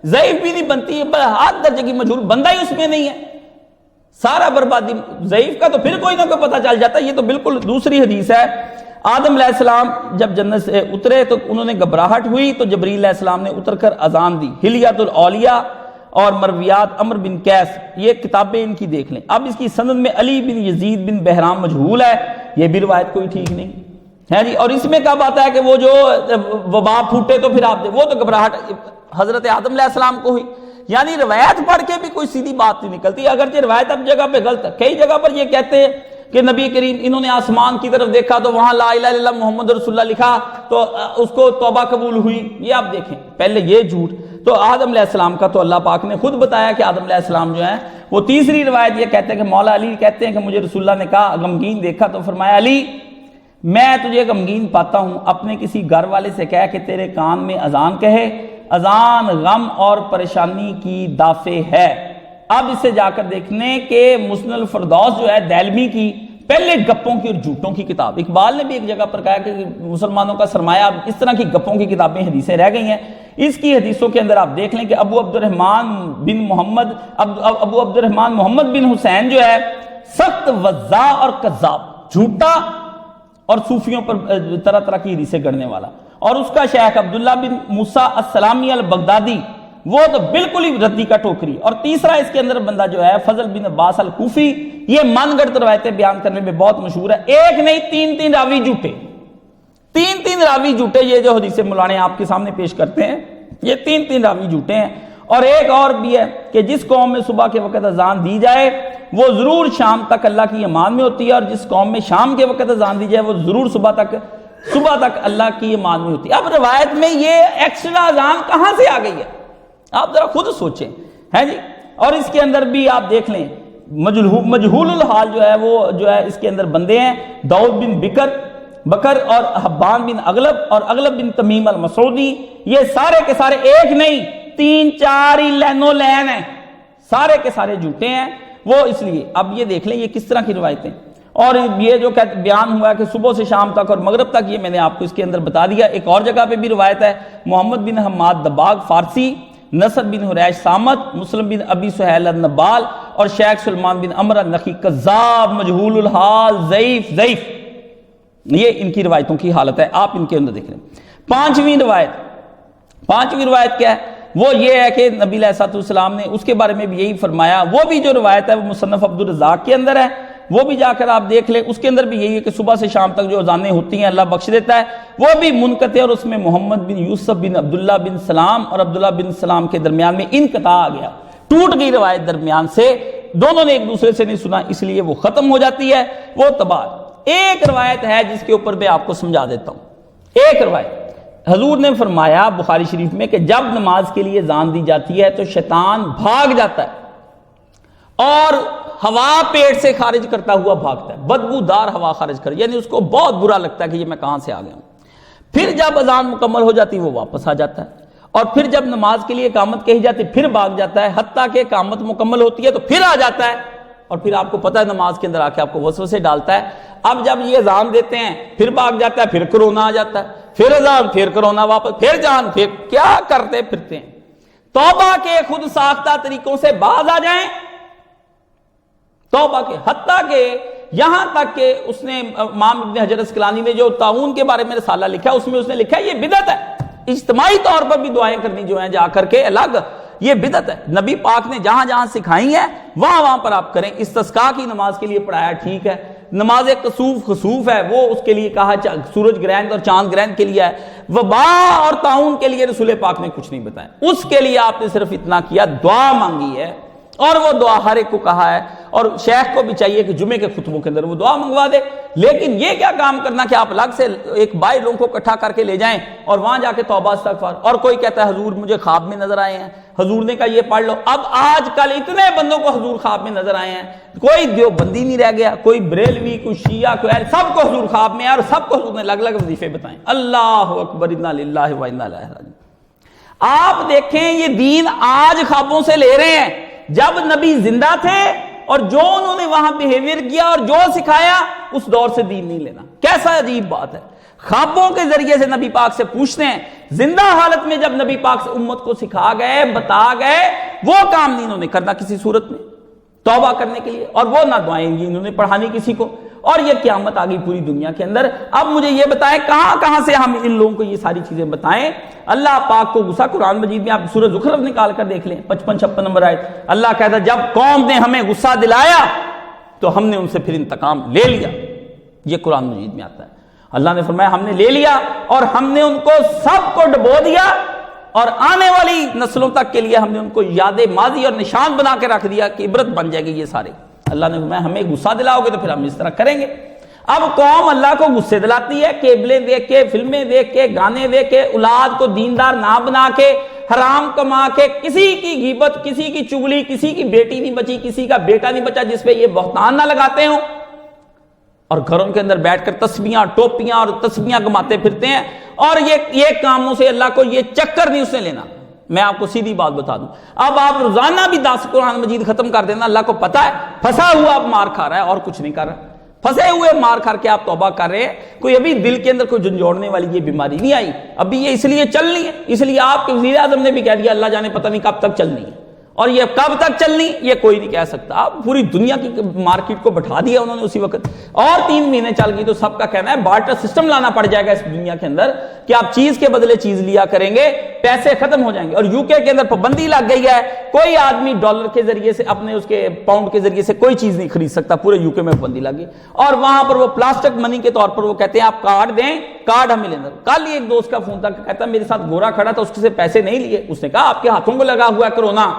S2: ضعیف بھی نہیں بنتی ہے، ہاتھ درجے کی مجہول بندہ ہی اس میں نہیں ہے، سارا بربادی۔ ضعیف کا تو پھر کوئی نہ کوئی پتہ چل جاتا ہے، یہ تو بالکل دوسری حدیث ہے۔ آدم علیہ السلام جب جنت سے اترے تو انہوں نے گھبراہٹ ہوئی تو جبریل علیہ السلام نے اتر کر اذان دی۔ حلیۃ الاولیاء اور مرویات عمر بن قیس، یہ کتابیں ان کی دیکھ لیں۔ اب اس کی سند میں علی بن یزید بن بہرام مجہول ہے، یہ بھی روایت کوئی ٹھیک نہیں ہے جی۔ اور اس میں کب آتا ہے کہ وہ جو وبا پھوٹے تو پھر آپ وہ تو گھبراہٹ حضرت آدم علیہ السلام کو ہوئی، یعنی روایت پڑھ کے بھی کوئی سیدھی بات نہیں نکلتی، اگرچہ روایت اب جگہ پہ غلط ہے۔ کئی جگہ پر یہ کہتے ہیں کہ نبی کریم انہوں نے آسمان کی طرف دیکھا تو وہاں لا الہ الا اللہ محمد رسول اللہ لکھا تو اس کو توبہ قبول ہوئی، یہ آپ دیکھیں۔ پہلے یہ جھوٹ تو آدم علیہ السلام کا تو اللہ پاک نے خود بتایا کہ آدم علیہ السلام جو ہیں وہ۔ تیسری روایت یہ کہتے ہیں کہ مولا علی کہتے ہیں کہ مجھے رسول اللہ نے کہا غمگین دیکھا تو فرمایا علی میں تجھے غمگین پاتا ہوں، اپنے کسی گھر والے سے کہہ کہ تیرے کان میں اذان کہے، اذان غم اور پریشانی کی دافع ہے۔ اب اسے جا کر دیکھنے کہ مسند الفردوس جو ہے دہلوی کی پہلے گپوں کی اور جھوٹوں کی کتاب. اقبال نے بھی ایک جگہ پر کہا کہ مسلمانوں کا سرمایہ اب اس طرح کی گپوں کی کتابیں حدیثیں رہ گئی ہیں. اس کی حدیثوں کے اندر آپ دیکھ لیں کہ ابو عبد الرحمن محمد بن حسین جو ہے سخت وضاع اور کذاب، جھوٹا اور صوفیوں پر طرح طرح کی حدیثیں گڑھنے والا، اور اس کا شیخ عبداللہ بن موسیٰ السلامی البغدادی وہ تو بالکل ہی ردی کا ٹوکری. اور تیسرا اس کے اندر بندہ جو ہے فضل بن عباس الکوفی، یہ من گڑت روایتیں بیان کرنے میں بہت مشہور ہے. ایک نہیں تین راوی جھوٹے، تین راوی جھوٹے. یہ جو حدیث مولانا آپ کے سامنے پیش کرتے ہیں یہ تین راوی جھوٹے ہیں. اور ایک اور بھی ہے کہ جس قوم میں صبح کے وقت اذان دی جائے وہ ضرور شام تک اللہ کی امان میں ہوتی ہے، اور جس قوم میں شام کے وقت اذان دی جائے وہ ضرور صبح تک اللہ کی امان میں ہوتی ہے. اب روایت میں یہ ایکسٹرا اذان کہاں سے آ گئی ہے؟ آپ ذرا خود سوچیں ہے جی. اور اس کے اندر بھی آپ دیکھ لیں مجہول الحال جو ہے وہ جو ہے اس کے اندر بندے ہیں داؤد بن بکر اور حبان بن اغلب اور اغلب بن تمیم المسعودی. یہ سارے کے سارے ایک نہیں 3-4 ہی لینوں لین ہیں، سارے کے سارے جھوٹے ہیں وہ. اس لیے اب یہ دیکھ لیں یہ کس طرح کی روایتیں. اور یہ جو بیان ہوا ہے کہ صبح سے شام تک اور مغرب تک، یہ میں نے آپ کو اس کے اندر بتا دیا. ایک اور جگہ پہ بھی روایت ہے محمد بن حماد دباغ فارسی، نصر بن حریش سامت، مسلم بن ابی سہیل النبال اور شیخ سلمان بن عمر النخی کذاب، مجہول الحال، ضعیف. یہ ان کی روایتوں کی حالت ہے. آپ ان کے اندر دیکھ لیں. پانچویں روایت کیا ہے؟ وہ یہ ہے کہ نبی علیہ الصلوۃ والسلام نے اس کے بارے میں بھی یہی فرمایا. وہ بھی جو روایت ہے وہ مصنف عبد الرزاق کے اندر ہے، وہ بھی جا کر آپ دیکھ لیں. اس کے اندر بھی یہی ہے کہ صبح سے شام تک جو اذانیں ہوتی ہیں اللہ بخش دیتا ہے. وہ بھی منقطع، اور اس میں محمد بن یوسف بن عبداللہ بن سلام اور عبداللہ بن سلام کے درمیان میں انقطاع آ گیا، ٹوٹ گئی روایت درمیان سے. دونوں نے ایک دوسرے سے نہیں سنا، اس لیے وہ ختم ہو جاتی ہے، وہ تباہ. ایک روایت ہے جس کے اوپر میں آپ کو سمجھا دیتا ہوں. ایک روایت حضور نے فرمایا بخاری شریف میں کہ جب نماز کے لیے اذان دی جاتی ہے تو شیطان بھاگ جاتا ہے اور ہوا پیٹ سے خارج کرتا ہوا بھاگتا ہے، بدبودار ہوا خارج کر، یعنی اس کو بہت برا لگتا ہے کہ یہ میں کہاں سے آ گیا ہوں. پھر جب اذان مکمل ہو جاتی وہ واپس آ جاتا ہے، اور پھر جب نماز کے لیے اقامت کہی جاتی پھر بھاگ جاتا ہے، حتیٰ کہ اقامت مکمل ہوتی ہے تو پھر آ جاتا ہے، اور پھر آپ کو پتہ ہے نماز کے اندر آ کے آپ کو وسوسے ڈالتا ہے. اب جب یہ اذان دیتے ہیں پھر بھاگ جاتا ہے، پھر کرونا آ جاتا ہے، پھر اذان، پھر کرونا واپس، پھر جان، پھر کیا کرتے پھرتے ہیں. توبہ کے خود ساختہ طریقوں سے باز آ جائیں، توبہ کے. حتیٰ کہ یہاں تک کہ اس نے امام ابن حجر اسقلانی نے جو طاعون کے بارے میں رسالہ لکھا اس میں اس نے لکھا یہ بدعت ہے. اجتماعی طور پر بھی دعائیں کرنی جو ہیں جا کر کے الگ، یہ بدعت ہے. نبی پاک نے جہاں جہاں سکھائی ہیں وہاں پر آپ کریں. استسقاء کی نماز کے لیے پڑھایا ٹھیک ہے، نماز خسوف ہے وہ اس کے لیے کہا، سورج گرہن اور چاند گرہن کے لیے ہے. وبا اور طاعون کے لیے رسول پاک نے کچھ نہیں بتایا. اس کے لیے آپ نے صرف اتنا کیا، دعا مانگی ہے، اور وہ دعا ہر ایک کو کہا ہے، اور شیخ کو بھی چاہیے کہ جمعے کے خطبوں کے اندر وہ دعا منگوا دے. لیکن یہ کیا کام کرنا کہ آپ الگ سے ایک 22 لوگوں کو اکٹھا کر کے لے جائیں اور وہاں جا کے توبہ استغفار. اور کوئی کہتا ہے حضور مجھے خواب میں نظر آئے ہیں، حضور نے کہا یہ پڑھ لو. اب آج کل اتنے بندوں کو حضور خواب میں نظر آئے ہیں، کوئی دیوبندی نہیں رہ گیا، کوئی بریلوی، کوئی شیعہ، کوئی اہل، سب کو حضور خواب میں ہے، اور سب کو حضور نے الگ الگ وظیفے بتائیں. اللہ اکبر، انا للہ و انا الیہ راجعون. آپ دیکھیں یہ دین آج خوابوں سے لے رہے ہیں. جب نبی زندہ تھے اور جو انہوں نے وہاں بیہیویئر کیا اور جو سکھایا اس دور سے دین نہیں لینا. کیسا عجیب بات ہے. خوابوں کے ذریعے سے نبی پاک سے پوچھتے ہیں، زندہ حالت میں جب نبی پاک سے امت کو سکھا گئے، بتا گئے، وہ کام نہیں انہوں نے کرنا کسی صورت میں توبہ کرنے کے لیے، اور وہ نہ دعائیں انہوں نے پڑھانی کسی کو. اور یہ قیامت آ گئی پوری دنیا کے اندر. اب مجھے یہ بتائیں کہاں سے ہم ان لوگوں کو یہ ساری چیزیں بتائیں. اللہ پاک کو غصہ قرآن مجید میں آپ سورہ زخرف نکال کر دیکھ لیں 55-56 نمبر آیت. اللہ کہتا ہے جب قوم نے ہمیں غصہ دلایا تو ہم نے ان سے پھر انتقام لے لیا. یہ قرآن مجید میں آتا ہے. اللہ نے فرمایا ہم نے لے لیا اور ہم نے ان کو سب کو ڈبو دیا، اور آنے والی نسلوں تک کے لیے ہم نے ان کو یاد ماضی اور نشان بنا کے رکھ دیا کہ عبرت بن جائے گی یہ سارے. اللہ نے فرمایا ہمیں غصہ دلاؤ گے تو پھر ہم اس طرح کریں گے. اب قوم اللہ کو غصے دلاتی ہے، کیبلیں دیکھ کے، فلمیں دیکھ کے، گانے دیکھ کے، اولاد کو دیندار نہ بنا کے، حرام کما کے، کسی کی غیبت، کسی کی چغلی، کسی کی بیٹی نہیں بچی، کسی کا بیٹا نہیں بچا جس پہ یہ بہتان نہ لگاتے ہوں، اور گھروں کے اندر بیٹھ کر تسبیحاں، ٹوپیاں اور تسبیحاں گماتے پھرتے ہیں. اور یہ کاموں سے اللہ کو یہ چکر نہیں اس نے لینا. میں آپ کو سیدھی بات بتا دوں، اب آپ روزانہ بھی 10 قرآن مجید ختم کر دینا، اللہ کو پتا ہے پھنسا ہوا اب مار کھا رہا ہے اور کچھ نہیں کر رہا. پھنسے ہوئے مار کھا کے آپ توبہ کر رہے ہیں، کوئی ابھی دل کے اندر کوئی جھنجھوڑنے والی یہ بیماری نہیں آئی، ابھی یہ اس لیے چل رہی ہے، اس لیے آپ کے وزیر اعظم نے بھی کہہ دیا اللہ جانے پتہ نہیں کب تک چلنی ہے، اور یہ کب تک چلنی یہ کوئی نہیں کہہ سکتا۔ آپ پوری دنیا کی مارکیٹ کو بٹھا دیا انہوں نے اسی وقت، اور 3 مہینے چل گئی تو سب کا کہنا ہے بارٹر سسٹم لانا پڑ جائے گا اس دنیا کے اندر کہ آپ چیز کے بدلے چیز لیا کریں گے، پیسے ختم ہو جائیں گے۔ اور یو کے اندر پابندی لگ گئی ہے، کوئی آدمی ڈالر کے ذریعے سے اپنے اس کے پاؤنڈ کے ذریعے سے کوئی چیز نہیں خرید سکتا، پورے یو کے میں پابندی لگ گئی، اور وہاں پر وہ پلاسٹک منی کے طور پر وہ کہتے ہیں آپ کارڈ دیں، کارڈ ہمیں لینا۔ کل ہی ایک دوست کا فون تھا، کہتا میرے ساتھ گورا کھڑا تھا، اس سے پیسے نہیں لیے، اس نے کہا آپ کے ہاتھوں کو لگا ہوا ہے کرونا،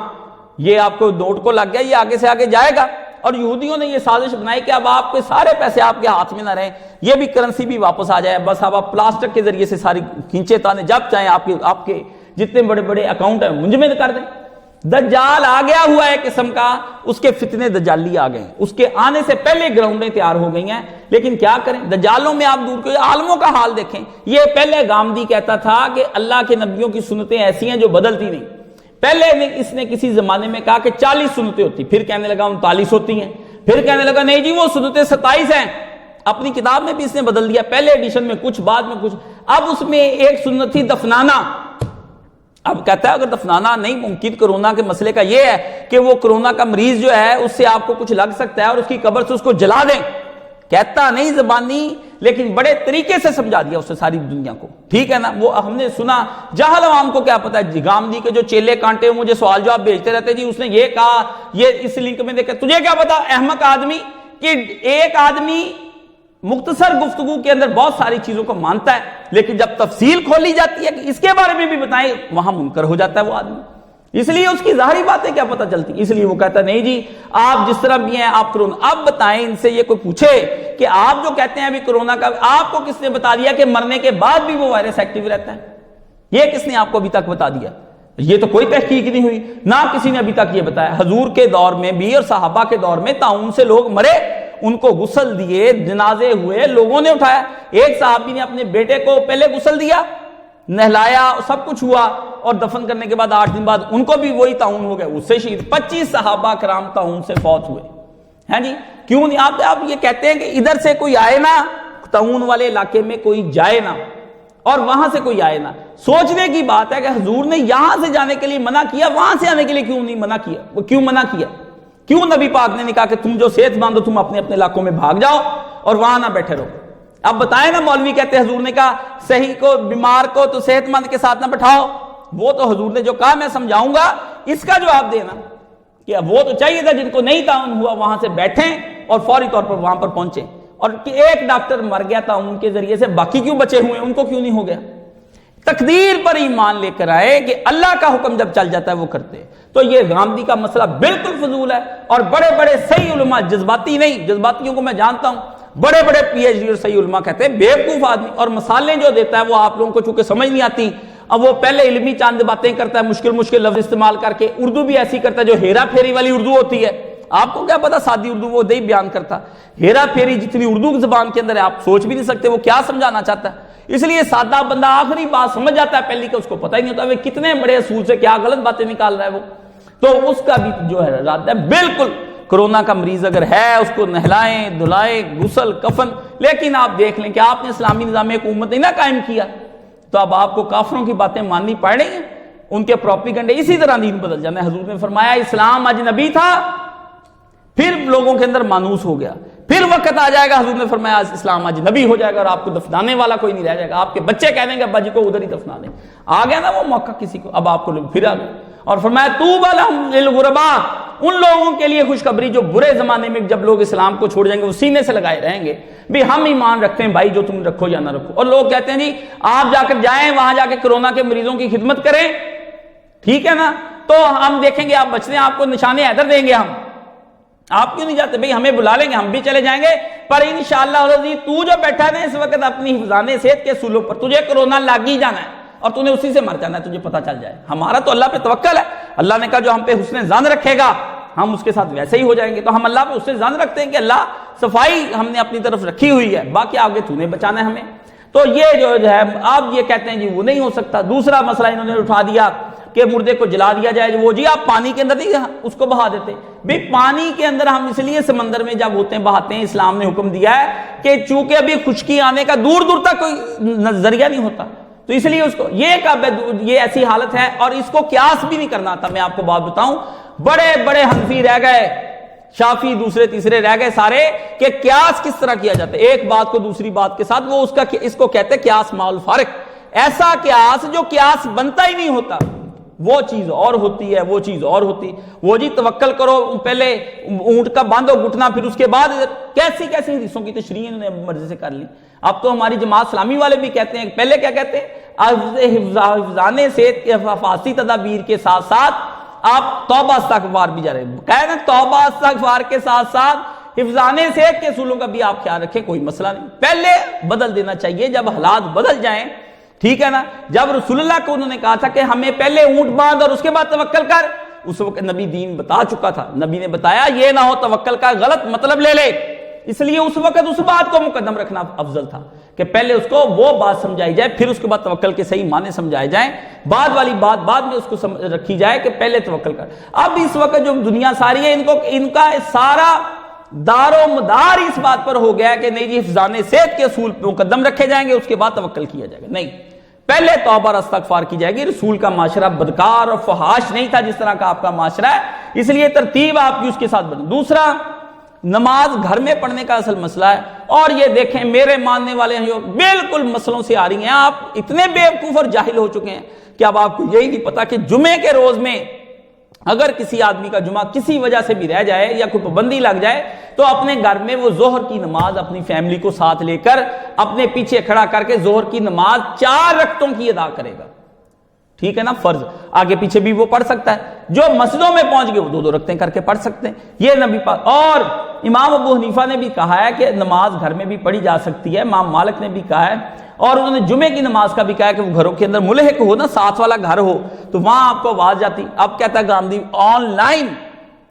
S2: یہ آپ کو نوٹ کو لگ گیا، یہ آگے سے آگے جائے گا، اور یہودیوں نے یہ سازش بنائی کہ اب آپ کے سارے پیسے آپ کے ہاتھ میں نہ رہیں، یہ بھی کرنسی بھی واپس آ جائے، بس اب آپ پلاسٹک کے ذریعے سے ساری کھینچے تانے جب چاہیں آپ کے جتنے بڑے بڑے اکاؤنٹ ہیں منجمد کر دیں۔ دجال آ گیا ہوا ہے قسم کا، اس کے فتنے دجالی آ گئے ہیں، اس کے آنے سے پہلے گراؤنڈیں تیار ہو گئی ہیں، لیکن کیا کریں دجالوں میں آپ دور کے عالموں کا حال دیکھیں۔ یہ پہلے گامدی کہتا تھا کہ اللہ کے نبیوں کی سنتیں ایسی ہیں جو بدلتی نہیں، پہلے اس نے کسی زمانے میں کہا کہ 40 سنتیں ہوتی، پھر کہنے لگا 39 ہوتی ہیں، پھر کہنے لگا نہیں جی وہ سنتیں 27 ہیں، اپنی کتاب میں بھی اس نے بدل دیا، پہلے ایڈیشن میں کچھ بعد میں کچھ، اب اس میں ایک سنت تھی دفنانا، اب کہتا ہے اگر دفنانا نہیں ممکن کرونا کے مسئلے کا یہ ہے کہ وہ کرونا کا مریض جو ہے اس سے آپ کو کچھ لگ سکتا ہے اور اس کی قبر سے اس کو جلا دیں، کہتا نہیں زبانی لیکن بڑے طریقے سے سمجھا دیا اس نے ساری دنیا کو، ٹھیک ہے نا۔ وہ ہم نے سنا، جہل عوام کو کیا پتا ہے، گامدی کے جو چیلے کانٹے مجھے سوال جواب بھیجتے رہتے جی اس نے یہ کہا، یہ اس لنک میں دیکھا، تجھے کیا پتا احمق آدمی کہ ایک آدمی مختصر گفتگو کے اندر بہت ساری چیزوں کو مانتا ہے، لیکن جب تفصیل کھولی جاتی ہے کہ اس کے بارے میں بھی بتائیں وہاں منکر ہو جاتا ہے وہ آدمی، اس لیے اس کی ظاہری باتیں کیا پتہ چلتی، اس لیے وہ کہتا نہیں جی آپ جس طرح بھی ہیں آپ کرونا۔ اب بتائیں ان سے، یہ کوئی پوچھے کہ آپ جو کہتے ہیں ابھی کرونا کا، آپ کو کس نے بتا دیا کہ مرنے کے بعد بھی وہ وائرس ایکٹیو رہتا ہے؟ یہ کس نے آپ کو ابھی تک بتا دیا؟ یہ تو کوئی تحقیق نہیں ہوئی، نہ کسی نے ابھی تک یہ بتایا۔ حضور کے دور میں بھی اور صحابہ کے دور میں طاعون سے لوگ مرے، ان کو غسل دیے، جنازے ہوئے، لوگوں نے اٹھایا۔ ایک صحابی نے اپنے بیٹے کو پہلے غسل دیا، نہلایا، سب کچھ ہوا، اور دفن کرنے کے بعد 8 دن بعد ان کو بھی وہی طاعون ہو گیا، اس سے شہید۔ 25 صحابہ کرام طاعون سے فوت ہوئے ہیں جی۔ کیوں نہیں آپ یہ کہتے ہیں کہ ادھر سے کوئی آئے نا، طاعون والے علاقے میں کوئی جائے نا، اور وہاں سے کوئی آئے نا۔ سوچنے کی بات ہے کہ حضور نے یہاں سے جانے کے لیے منع کیا، وہاں سے آنے کے لیے کیوں نہیں منع کیا؟ وہ کیوں منع کیا؟ کیوں نبی پاک نے کہا کہ تم جو صحت مند ہو تم اپنے اپنے علاقوں میں بھاگ جاؤ اور وہاں نہ بیٹھے رہو؟ اب بتائیں نا، مولوی کہتے حضور نے کہا صحیح کو، بیمار کو تو صحت مند کے ساتھ نہ بٹھاؤ، وہ تو حضور نے جو کہا میں سمجھاؤں گا، اس کا جواب دینا کہ وہ تو چاہیے تھا جن کو نہیں تعاون ہوا وہاں سے بیٹھیں اور فوری طور پر وہاں پر پہنچیں، اور کہ ایک ڈاکٹر مر گیا تعاون کے ذریعے سے، باقی کیوں بچے ہوئے ان کو کیوں نہیں ہو گیا؟ تقدیر پر ایمان لے کر آئے کہ اللہ کا حکم جب چل جاتا ہے وہ کرتے۔ تو یہ غامدی کا مسئلہ بالکل فضول ہے، اور بڑے بڑے صحیح علماء، جذباتی نہیں، جذباتیوں کو میں جانتا ہوں، بڑے بڑے پی ایچ ڈی اور صحیح علماء کہتے ہیں بیوقوف آدمی، اور مثالیں جو دیتا ہے وہ آپ لوگوں کو چونکہ سمجھ نہیں آتی، اب وہ پہلے علمی چاند باتیں کرتا ہے، مشکل مشکل لفظ استعمال کر کے، اردو بھی ایسی کرتا ہے جو ہیرا پھیری والی اردو ہوتی ہے۔ آپ کو کیا پتا سادی اردو وہ نہیں بیان کرتا، ہیرا پھیری جتنی اردو زبان کے اندر ہے آپ سوچ بھی نہیں سکتے وہ کیا سمجھانا چاہتا ہے۔ اس لیے سادہ بندہ آخری بات سمجھ جاتا ہے، پہلی کا اس کو پتہ ہی نہیں ہوتا وہ کتنے بڑے اصول سے کیا غلط باتیں نکال رہا ہے وہ، تو اس کا بھی جو ہے رد ہے بالکل۔ کرونا کا مریض اگر ہے اس کو نہلائیں، دھلائیں، غسل، کفن، لیکن آپ دیکھ لیں کہ آپ نے اسلامی نظام حکومت نہیں نہ قائم کیا، تو اب آپ کو کافروں کی باتیں ماننی پڑ رہی ہیں، ان کے پروپیگنڈے، اسی طرح دین بدل جانا ہے۔ حضور نے فرمایا اسلام اجنبی تھا، پھر لوگوں کے اندر مانوس ہو گیا، پھر وقت آ جائے گا، حضور نے فرمایا اسلام اجنبی ہو جائے گا اور آپ کو دفنانے والا کوئی نہیں رہ جائے گا، آپ کے بچے کہہ دیں گے ابا جی کو ادھر ہی دفنا دیں۔ آ گیا نا وہ موقع کسی کو، اب آپ کو پھر آ گئے، اور فرمایا طوبی لہم للغرباء، ان لوگوں کے لیے خوشخبری جو برے زمانے میں جب لوگ اسلام کو چھوڑ جائیں گے وہ سینے سے لگائے رہیں گے بھی ہم ایمان رکھتے ہیں بھائی، جو تم رکھو یا نہ رکھو، اور لوگ کہتے ہیں جی آپ جا کر جائیں وہاں جا کے کرونا کے مریضوں کی خدمت کریں، ٹھیک ہے نا، تو ہم دیکھیں گے آپ بچتے ہیں، آپ کو نشان حیدر دیں گے ہم، آپ کیوں نہیں جاتے بھئی؟ ہمیں بلا لیں گے، ہم بھی چلے جائیں گے، پر انشاءاللہ العزیز تو جو بیٹھا ہے اس وقت اپنی حفظان صحت کے اصولوں پر، تجھے کرونا لگ ہی جانا ہے اور تو نے اسی سے مر جانا ہے، تجھے پتہ چل جائے۔ ہمارا تو اللہ پہ توکل ہے، اللہ نے کہا جو ہم پہ حسن ظن رکھے گا ہم اس کے ساتھ ویسے ہی ہو جائیں گے، تو ہم اللہ پہ حسن ظن رکھتے ہیں کہ اللہ صفائی ہم نے اپنی طرف رکھی ہوئی ہے، باقی آگے تو نے بچانا ہے ہمیں۔ تو یہ جو ہے آپ یہ کہتے ہیں جی وہ نہیں ہو سکتا۔ دوسرا مسئلہ انہوں نے اٹھا دیا کہ مردے کو جلا دیا جائے، وہ جی آپ پانی کے اندر نہیں اس کو بہا دیتے، بھئی پانی کے اندر ہم اس لیے سمندر میں جب ہوتے ہیں بہاتے ہیں، اسلام نے حکم دیا ہے کہ چونکہ ابھی خشکی آنے کا دور دور تک کوئی نظریہ نہیں ہوتا، تو اس لیے اس کو یہ کب یہ ایسی حالت ہے، اور اس کو قیاس بھی نہیں کرنا تھا۔ میں آپ کو بات بتاؤں، بڑے بڑے حنفی رہ گئے، شافی دوسرے تیسرے رہ گئے سارے، کہ قیاس کس طرح کیا جاتا ہے ایک بات کو دوسری بات کے ساتھ، وہ اس کو کہتے ہیں قیاس مع الفارق، ایسا قیاس جو قیاس بنتا ہی نہیں ہوتا، وہ چیز اور ہوتی ہے، وہ چیز اور ہوتی ہے۔ وہ جی توکل کرو، پہلے اونٹ کا باندھو گھٹنا، پھر اس کے بعد کیسی کیسی حدیثوں کی تشریح انہوں نے مرضی سے کر لی۔ اب تو ہماری جماعت اسلامی والے بھی کہتے ہیں، پہلے کیا کہتے ہیں، حفظان صحت کے حفاظتی تدابیر کے ساتھ ساتھ آپ توبہ استغفار بھی جا رہے ہیں، کہہ رہے ہیں توبہ استغفار کے ساتھ ساتھ حفظان صحت کے اصولوں کا بھی آپ خیال رکھیں، کوئی مسئلہ نہیں، پہلے بدل دینا چاہیے جب حالات بدل جائیں، ٹھیک ہے نا۔ جب رسول اللہ کو انہوں نے کہا تھا کہ ہمیں پہلے اونٹ باندھ اور اس کے بعد توکل کر، اس وقت نبی دین بتا چکا تھا، نبی نے بتایا یہ نہ ہو توکل کا غلط مطلب لے لے، اس لیے اس وقت اس بات کو مقدم رکھنا افضل تھا کہ پہلے اس کو وہ بات سمجھائی جائے، پھر اس کے بعد توکل کے صحیح معنی سمجھائے جائیں، بعد والی بات بعد میں اس کو رکھی جائے کہ پہلے توکل کر۔ اب اس وقت جو دنیا ساری ہے، ان کا سارا دار و مدار اس بات پر ہو گیا ہے کہ نہیں جی حفظان صحت کے اصول پہ مقدم رکھے جائیں گے، اس کے بعد توکل کیا جائے گا، نہیں، پہلے توبہ اور استغفار کی جائے گی۔ رسول کا معاشرہ بدکار اور فحاش نہیں تھا جس طرح کا آپ کا معاشرہ ہے، اس لیے ترتیب آپ کی اس کے ساتھ بنے۔ دوسرا، نماز گھر میں پڑھنے کا اصل مسئلہ ہے، اور یہ دیکھیں میرے ماننے والے ہیں جو بالکل مسئلوں سے آ رہی ہیں، آپ اتنے بیوقوف اور جاہل ہو چکے ہیں کہ اب آپ کو یہی نہیں پتا کہ جمعے کے روز میں اگر کسی آدمی کا جمعہ کسی وجہ سے بھی رہ جائے یا کوئی پابندی لگ جائے تو اپنے گھر میں وہ ظہر کی نماز اپنی فیملی کو ساتھ لے کر اپنے پیچھے کھڑا کر کے ظہر کی نماز 4 رکعتوں کی ادا کرے گا، ٹھیک ہے نا، فرض آگے پیچھے بھی وہ پڑھ سکتا ہے، جو مسجدوں میں پہنچ گئے وہ 2 رکعتیں کر کے پڑھ سکتے ہیں، یہ نبی پاک۔ اور امام ابو حنیفہ نے بھی کہا ہے کہ نماز گھر میں بھی پڑھی جا سکتی ہے، امام مالک نے بھی کہا ہے، اور انہوں نے جمعے کی نماز کا بھی کہا ہے کہ وہ گھروں کے اندر ملحق ہو نا، ساتھ والا گھر ہو تو وہاں آپ کو آواز جاتی۔ اب کہتا ہے گاندھی آن لائن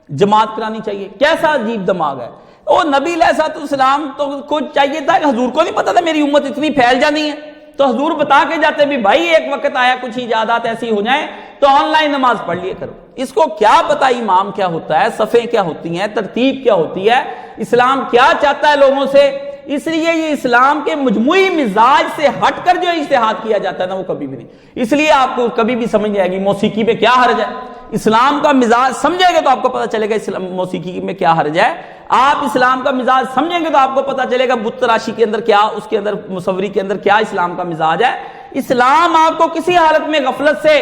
S2: جماعت کرانی چاہیے، کیسا عجیب دماغ ہے۔ وہ نبی علیہ الصلوۃ والسلام تو کچھ چاہیے تھا، حضور کو نہیں پتا تھا میری امت اتنی پھیل جانی ہے، تو حضور بتا کے جاتے بھی بھائی ایک وقت آیا کچھ ایجادات ایسی ہو جائیں تو آن لائن نماز پڑھ لیے کرو۔ اس کو کیا پتا امام کیا ہوتا ہے، صفیں کیا ہوتی ہیں، ترتیب کیا ہوتی ہے، اسلام کیا چاہتا ہے لوگوں سے۔ اس لیے یہ اسلام کے مجموعی مزاج سے ہٹ کر جو اجتہاد کیا جاتا ہے نا وہ کبھی بھی نہیں، اس لیے آپ کو کبھی بھی سمجھ نہیں آئے گی موسیقی میں کیا حرج ہے۔ اسلام کا مزاج سمجھیں گے تو آپ کو پتہ چلے گا موسیقی میں کیا حرج ہے، آپ اسلام کا مزاج سمجھیں گے تو آپ کو پتہ چلے گا بت تراشی کے اندر کیا، اس کے اندر مصوری کے اندر کیا اسلام کا مزاج ہے۔ اسلام آپ کو کسی حالت میں غفلت سے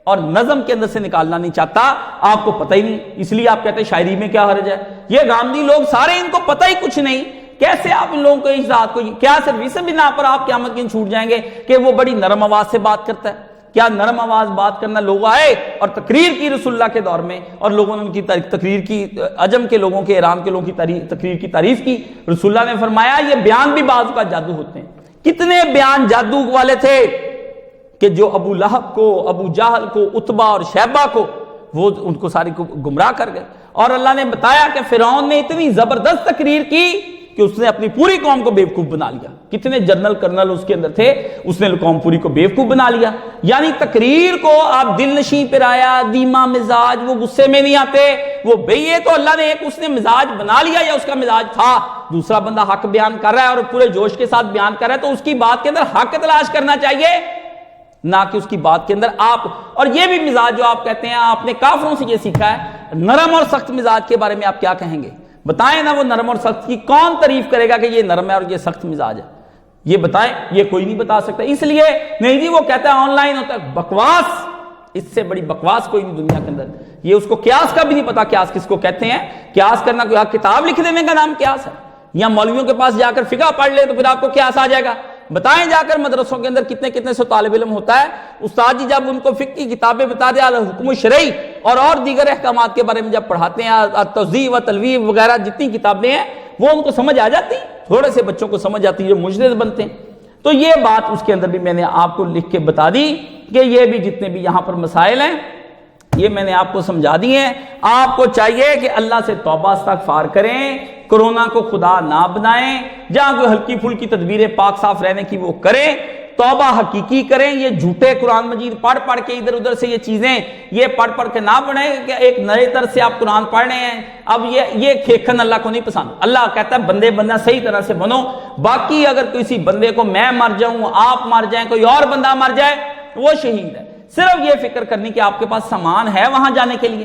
S2: اور نظم کے اندر سے نکالنا نہیں چاہتا، آپ کو پتہ ہی نہیں، اس لیے آپ کہتے ہیں شاعری میں کیا حرج ہے۔ یہ گاندھی لوگ سارے ان کو پتہ ہی کچھ نہیں، کیسے آپ ان لوگوں کو اس ذات کو کیا صرف اس بنا پر آپ قیامت کے دن چھوٹ جائیں گے کہ وہ بڑی نرم آواز سے بات کرتا ہے؟ کیا نرم آواز بات کرنا، لوگ آئے اور تقریر کی رسول اللہ کے دور میں اور لوگوں نے ان کی تقریر کی، عجم کے لوگوں کے، ایران کے لوگوں کی تقریر کی تعریف کی، رسول اللہ نے فرمایا یہ بیان بھی بعض کا جادو ہوتے ہیں۔ کتنے بیان جادو والے تھے کہ جو ابو لہب کو، ابو جہل کو، عتبہ اور شیبہ کو، وہ ان کو ساری کو گمراہ کر گئے، اور اللہ نے بتایا کہ فرعون نے اتنی زبردست تقریر کی کہ اس نے اپنی پوری قوم کو بیوقوف بنا لیا، کتنے جنرل کرنل اس کے اندر تھے، اس نے قوم پوری کو بیوقوف بنا لیا۔ یعنی تقریر کو آپ دل نشیں پر آیا، دیما مزاج، وہ غصے میں نہیں آتے، وہ بھئی یہ تو اللہ نے ایک اس نے مزاج بنا لیا یا اس کا مزاج تھا، دوسرا بندہ حق بیان کر رہا ہے اور پورے جوش کے ساتھ بیان کر رہا ہے تو اس کی بات کے اندر حق تلاش کرنا چاہیے، نہ کہ اس کی بات کے اندر آپ۔ اور یہ بھی مزاج جو آپ کہتے ہیں، آپ نے کافروں سے یہ سیکھا ہے، نرم اور سخت مزاج کے بارے میں آپ کیا کہیں گے؟ بتائیں نا، وہ نرم اور سخت کی کون تعریف کرے گا کہ یہ نرم ہے اور یہ سخت مزاج ہے؟ یہ بتائیں، یہ کوئی نہیں بتا سکتا۔ اس لیے نہیں جی وہ کہتا ہے آن لائن ہوتا ہے، بکواس، اس سے بڑی بکواس کوئی نہیں دنیا کے اندر۔ یہ اس کو قیاس کا بھی نہیں پتا، قیاس کس کو کہتے ہیں، قیاس کرنا کوئی کتاب لکھ دینے کا نام قیاس ہے، یا مولویوں کے پاس جا کر فقہ پڑھ لے تو پھر آپ کو قیاس آ جائے گا۔ بتائیں جا کر مدرسوں کے اندر کتنے کتنے سو طالب علم ہوتا ہے، استاد جی جب ان کو فقہ کی کتابیں بتا دیں، حکم شرعی اور دیگر احکامات کے بارے میں جب پڑھاتے ہیں، توضیح و تلویح وغیرہ جتنی کتابیں ہیں وہ ان کو سمجھ آ جاتی، تھوڑے سے بچوں کو سمجھ آتی ہے جو مجتہد بنتے ہیں۔ تو یہ بات اس کے اندر بھی میں نے آپ کو لکھ کے بتا دی کہ یہ بھی جتنے بھی یہاں پر مسائل ہیں یہ میں نے آپ کو سمجھا دی ہیں۔ آپ کو چاہیے کہ اللہ سے توبہ استغفار کریں، کرونا کو خدا نہ بنائیں، جہاں کوئی ہلکی پھلکی تدبیریں پاک صاف رہنے کی وہ کریں، توبہ حقیقی کریں. یہ جھوٹے قرآن مجید پڑھ پڑھ کے ادھر ادھر سے یہ چیزیں یہ پڑھ پڑھ کے نہ پڑھیں کہ ایک نئے طرح سے آپ قرآن پڑھ رہے ہیں. اب یہ کھیکھن اللہ کو نہیں پسند. اللہ کہتا ہے بندہ صحیح طرح سے بنو. باقی اگر کسی بندے کو میں مر جاؤں, آپ مر جائیں, کوئی اور بندہ مر جائے, وہ شہید ہے. صرف یہ فکر کرنی کہ آپ کے پاس سامان ہے وہاں جانے کے لیے.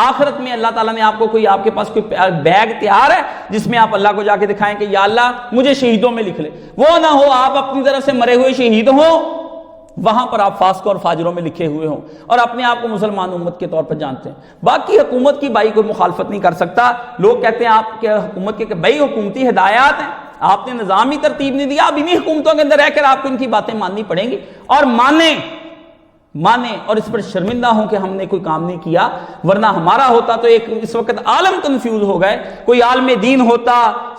S2: آخرت میں اللہ تعالیٰ نے آپ کو آپ کے پاس کوئی بیگ تیار ہے جس میں آپ اللہ کو جا کے دکھائیں کہ یا اللہ مجھے شہیدوں میں لکھ لے. وہ نہ ہو آپ اپنی طرف سے مرے ہوئے شہید ہوں, وہاں پر آپ فاسقوں اور فاجروں میں لکھے ہوئے ہوں اور اپنے آپ کو مسلمان امت کے طور پر جانتے ہیں. باقی حکومت کی بھائی کوئی مخالفت نہیں کر سکتا. لوگ کہتے ہیں آپ کے حکومت کے بھائی حکومتی ہدایات ہیں, آپ نے نظامی ترتیب نہیں دیا, اب انہی حکومتوں کے اندر رہ کر آپ کو ان کی باتیں ماننی پڑیں گی. اور مانیں اور اس پر شرمندہ ہوں کہ ہم نے کوئی کام نہیں کیا, ورنہ ہمارا ہوتا تو ایک اس وقت عالم کنفیوز ہو گئے. کوئی عالم دین ہوتا,